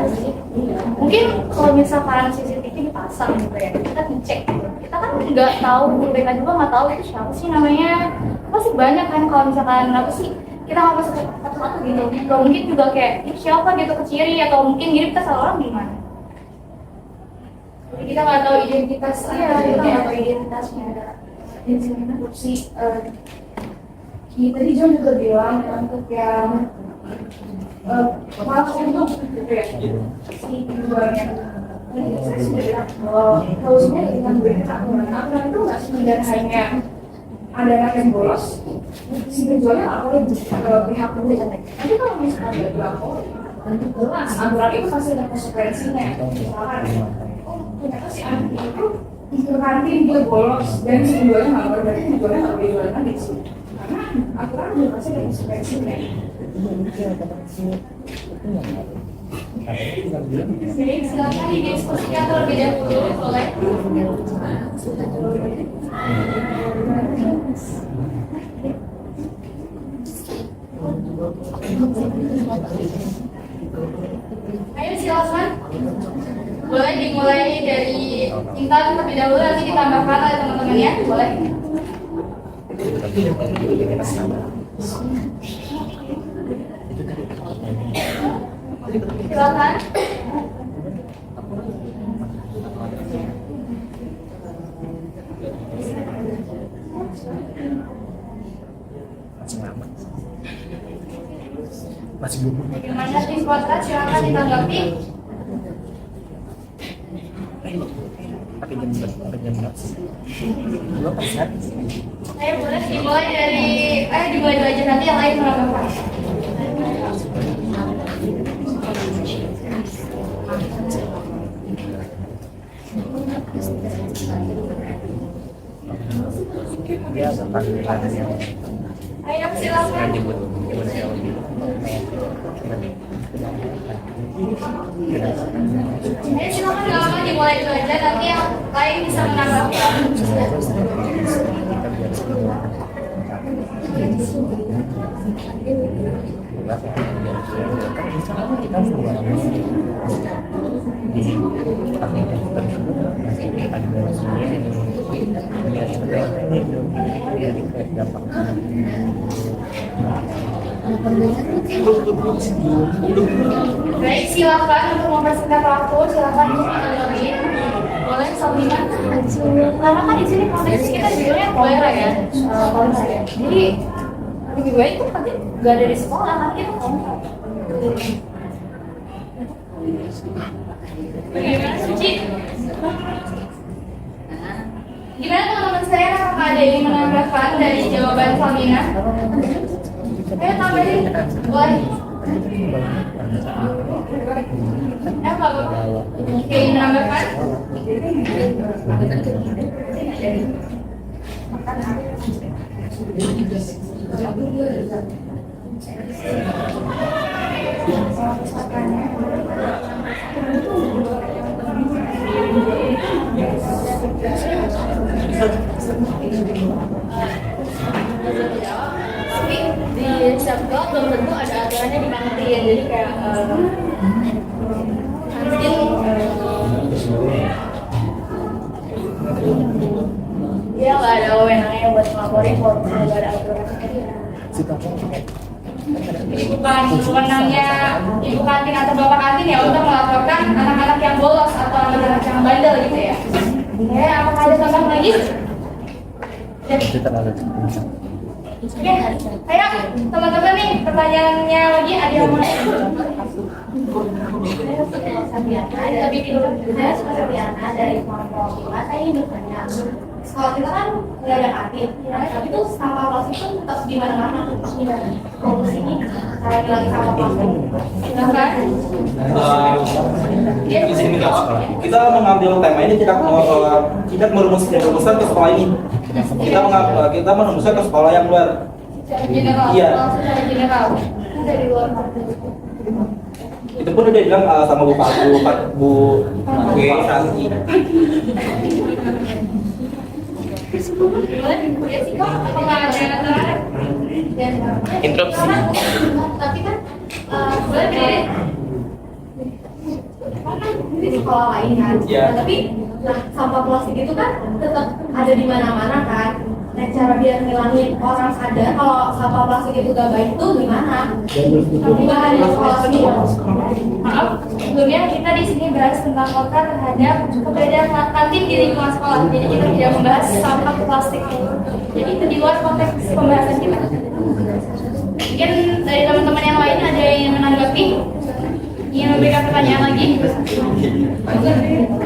Mungkin kalau misalkan CCTV dipasang gitu ya, kita ngecek. Kita kan nggak tahu, mereka juga nggak tahu itu siapa sih namanya. Pasti banyak kan kalau misalkan apa sih? Kita nggak masuk satu-satu gitu. Gak mungkin juga kayak ini siapa gitu ke ciri, atau mungkin mirip kita salah orang gimana? Jadi kita nggak tahu identitas. Iya, kita nggak tahu identitasnya. Di sini kan opsi. Tadi John juga bilang untuk yang malas untuk gitu ya, si keduanya. Saya sudah bilang bahwa harusnya dengan aturan itu nggak sekedar hanya ada anak yang bolos, si penjualnya nggak boleh ke pihak penjual. Tapi kalau misalnya ada dilaporin, tentu jelas aturan itu pasti ada konsekuensinya. Misalkan, ternyata si anak itu ke kantin dia bolos dan si penjualnya nggak boleh, berarti penjualnya nggak boleh jualan lagi sih. Karena aturan juga pasti ada konsekuensinya. Jadi silakan didiskusikan terlebih dahulu oleh ayo silakan. Boleh dimulai dari Intan terlebih dahulu, nanti ditambahkan oleh teman-temannya. Boleh. Silakan. Bagaimana siswa silakan ditanggapi. Saya boleh dimulai dimulai dulu aja, nanti yang lain menambahkan. Ayo silakan. Ayo silakan, nggak apa dimulai dulu aja, nanti yang lain bisa menambahkan. Baik, silakan untuk mempersingkat waktu, silakan menanggapi. Boleh, Sabrina. Karena kan di sini konteks kita judulnya kolera ya, kolera. Jadi lebih baik tuh nanti nggak ada di sekolah, nanti kita kontrol. Bagaimana Suci? Gimana teman-teman saya, apakah ada yang menambahkan dari jawaban Sabrina? Ayo tambahin, boleh. Apa? Oke, menambahkan? Di sekolah belum tentu ada aturannya di kantin, jadi kayak kantin dia nggak ada wewenangnya buat ngelaporin kalau nggak ada aturan. Jadi bukan wewenangnya ibu kantin atau bapak kantin ya untuk melaporkan anak-anak yang bolos atau anak-anak yang bandel gitu ya. Oke, apakah ada tambahan lagi? Oke, ayo teman-teman nih pertanyaannya lagi ada yang mau Tapi dulu juga seperti anak dari kelompok 5 saya ingin bertanya. Sekolah kita kan nggak ada kantin, tapi tuh sampah plastik itu tetap di mana-mana. Fokus ini saya bilang sampah plastik. silakan. Di sini kita mengambil tema ini tidak merumuskan ke sekolah ini. Kita merumuskan ke sekolah yang luar. Secara general, Iya. secara general. Dari luar kampus. Itu pun udah bilang sama Bu Santi. Ya sih kok, apakah ada aturan? Interupsi. Tapi kan boleh berdiri di sekolah lain kan. Iya. Nah, tapi sampah plastik itu kan tetap ada di mana-mana kan. Nah, cara biar ngilangin orang sadar kalau sampah plastik itu gak baik tuh gimana? Bukan hanya sekolah ini. Maaf, sebelumnya kita di sini bahas tentang kota terhadap keberadaan kantin di lingkungan sekolah. Jadi kita tidak membahas sampah plastik. Jadi itu di luar konteks pembahasan kita. Mungkin dari teman-teman yang lain ada yang ingin menanggapi, ingin memberikan pertanyaan lagi.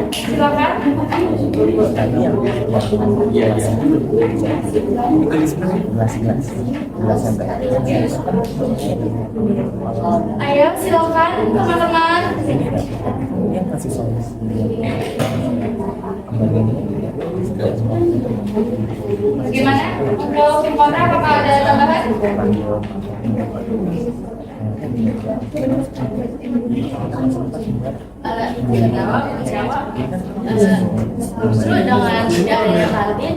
Silakan. Ayo silakan teman-teman. Bagaimana? Untuk tim kontra apakah ada tambahan? Justru dengan tidak adanya kantin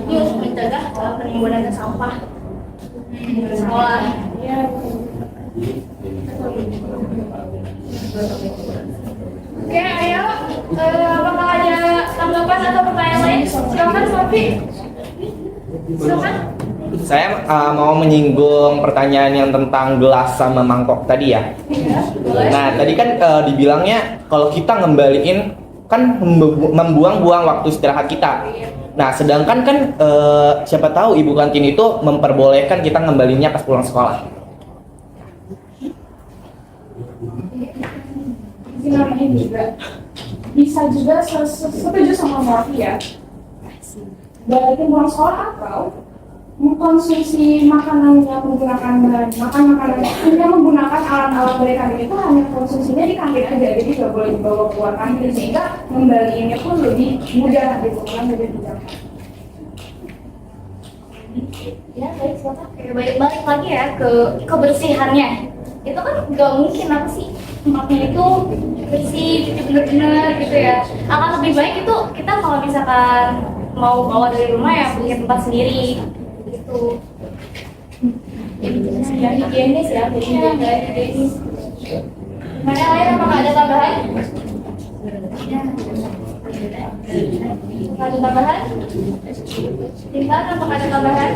ini untuk mencegah penimbunan sampah di sekolah. Oke, ayo. Apakah ada tanggapan atau pertanyaan lain? Silakan, Sofi. Silakan. Saya mau menyinggung pertanyaan yang tentang gelas sama mangkok tadi ya. Nah, tadi kan dibilangnya kalau kita ngembaliin kan membuang-buang waktu istirahat kita. Nah, sedangkan kan siapa tahu ibu kantin itu memperbolehkan kita ngembalinya pas pulang sekolah. Namanya juga bisa juga setuju sama Morty ya. Balikin pulang sekolah atau mengkonsumsi makanan yang menggunakan bahan makanan yang menggunakan alat-alat dari kantin itu hanya konsumsinya di kantin aja, jadi nggak boleh dibawa keluar kantin sehingga membaliinnya pun lebih mudah gitu kan, lebih mudah. Ya, baik, balik lagi ya ke kebersihannya. Itu kan nggak mungkin apa sih tempatnya itu bersih bener-bener gitu ya. Akan lebih baik itu kita kalau misalkan mau bawa dari rumah ya punya tempat sendiri gitu. Yang higienis ya, jadinya nggak higienis. Mana lain apakah ada tambahan? Ada tambahan? Tinggal apakah ada tambahan?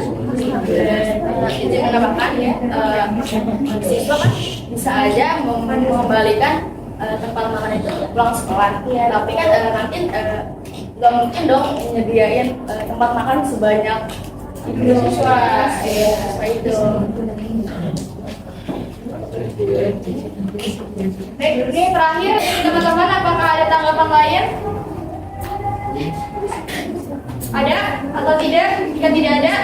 Izin menambahkan ya, siswa kan bisa aja mengembalikan tempat makan itu pulang sekolah. Tapi kan nanti nggak mungkin dong nyediain tempat makan sebanyak itu siswa. Seperti itu. Baik, ini terakhir teman-teman, apakah ada tanggapan lain? Ada atau tidak? Jika tidak ada,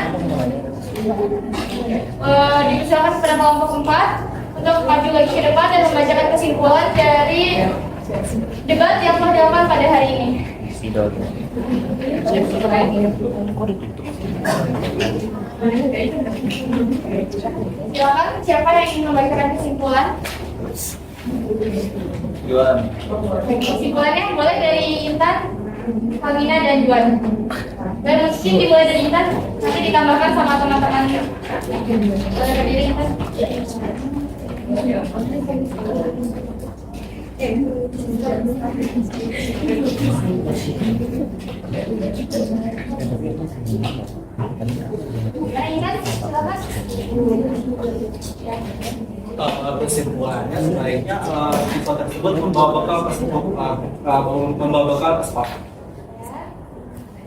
dipersilakan kepada kelompok 4 untuk maju lagi ke depan dan membacakan kesimpulan dari debat yang telah dilakukan pada hari ini. Silakan, siapa yang ingin membacakan kesimpulan? Kesimpulannya boleh dari Intan, Kamina, dan Juan. Dan mungkin dimulai dari Intan, nanti ditambahkan sama teman-teman. Boleh berdiri Intan. Kesimpulannya sebaiknya siswa tersebut membawa bekal ke sekolah.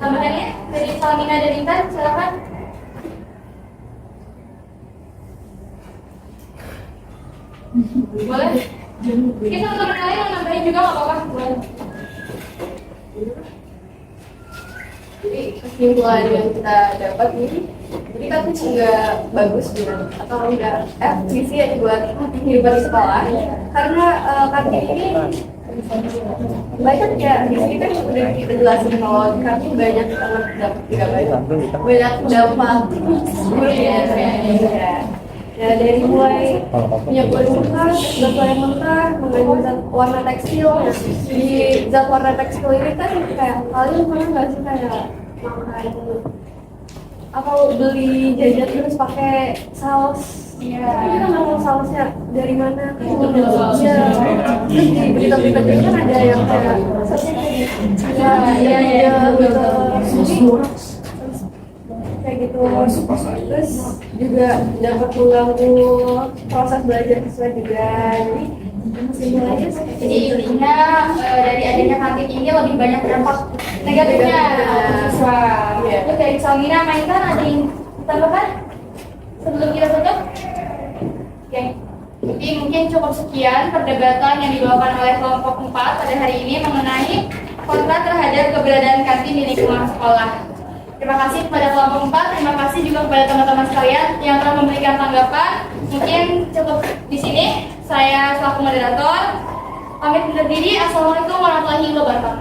Tambahannya dari Salmina dan Intan, silakan. Boleh? Kita teman lain yang nambahin juga nggak apa-apa. Boleh. Jadi kesimpulan yang kita dapat ini, jadi kan nggak bagus gitu, atau nggak efisien ya buat kehidupan di sekolah, karena kantin ini banyak ya, di sini kan udah kita jelasin kalau kantin banyak banget banyak dampak buruk ya. Ya dari mulai penyebab mentah, zat yang mentah, mengandung zat warna tekstil. Di zat warna tekstil ini kan kayak kalian pernah nggak sih kayak makan apa beli jajan terus pakai saus? Ya, kita nggak tahu sausnya dari mana. Ya, terus di berita-berita juga kan ada yang kayak sausnya gitu. Kayak gitu, terus juga dapat mengganggu proses belajar siswa juga. Jadi kesimpulannya Jadi intinya dari adanya kantin ini lebih banyak dampak negatifnya siswa. Itu dari Salmina, mainkan ada yang ditambahkan sebelum kita tutup? Oke. Jadi mungkin cukup sekian perdebatan yang dibawakan oleh kelompok 4 pada hari ini mengenai kontra terhadap keberadaan kantin di lingkungan sekolah. Terima kasih kepada kelompok 4, terima kasih juga kepada teman-teman sekalian yang telah memberikan tanggapan. Mungkin cukup di sini. Saya selaku moderator pamit undur diri. Assalamualaikum warahmatullahi wabarakatuh.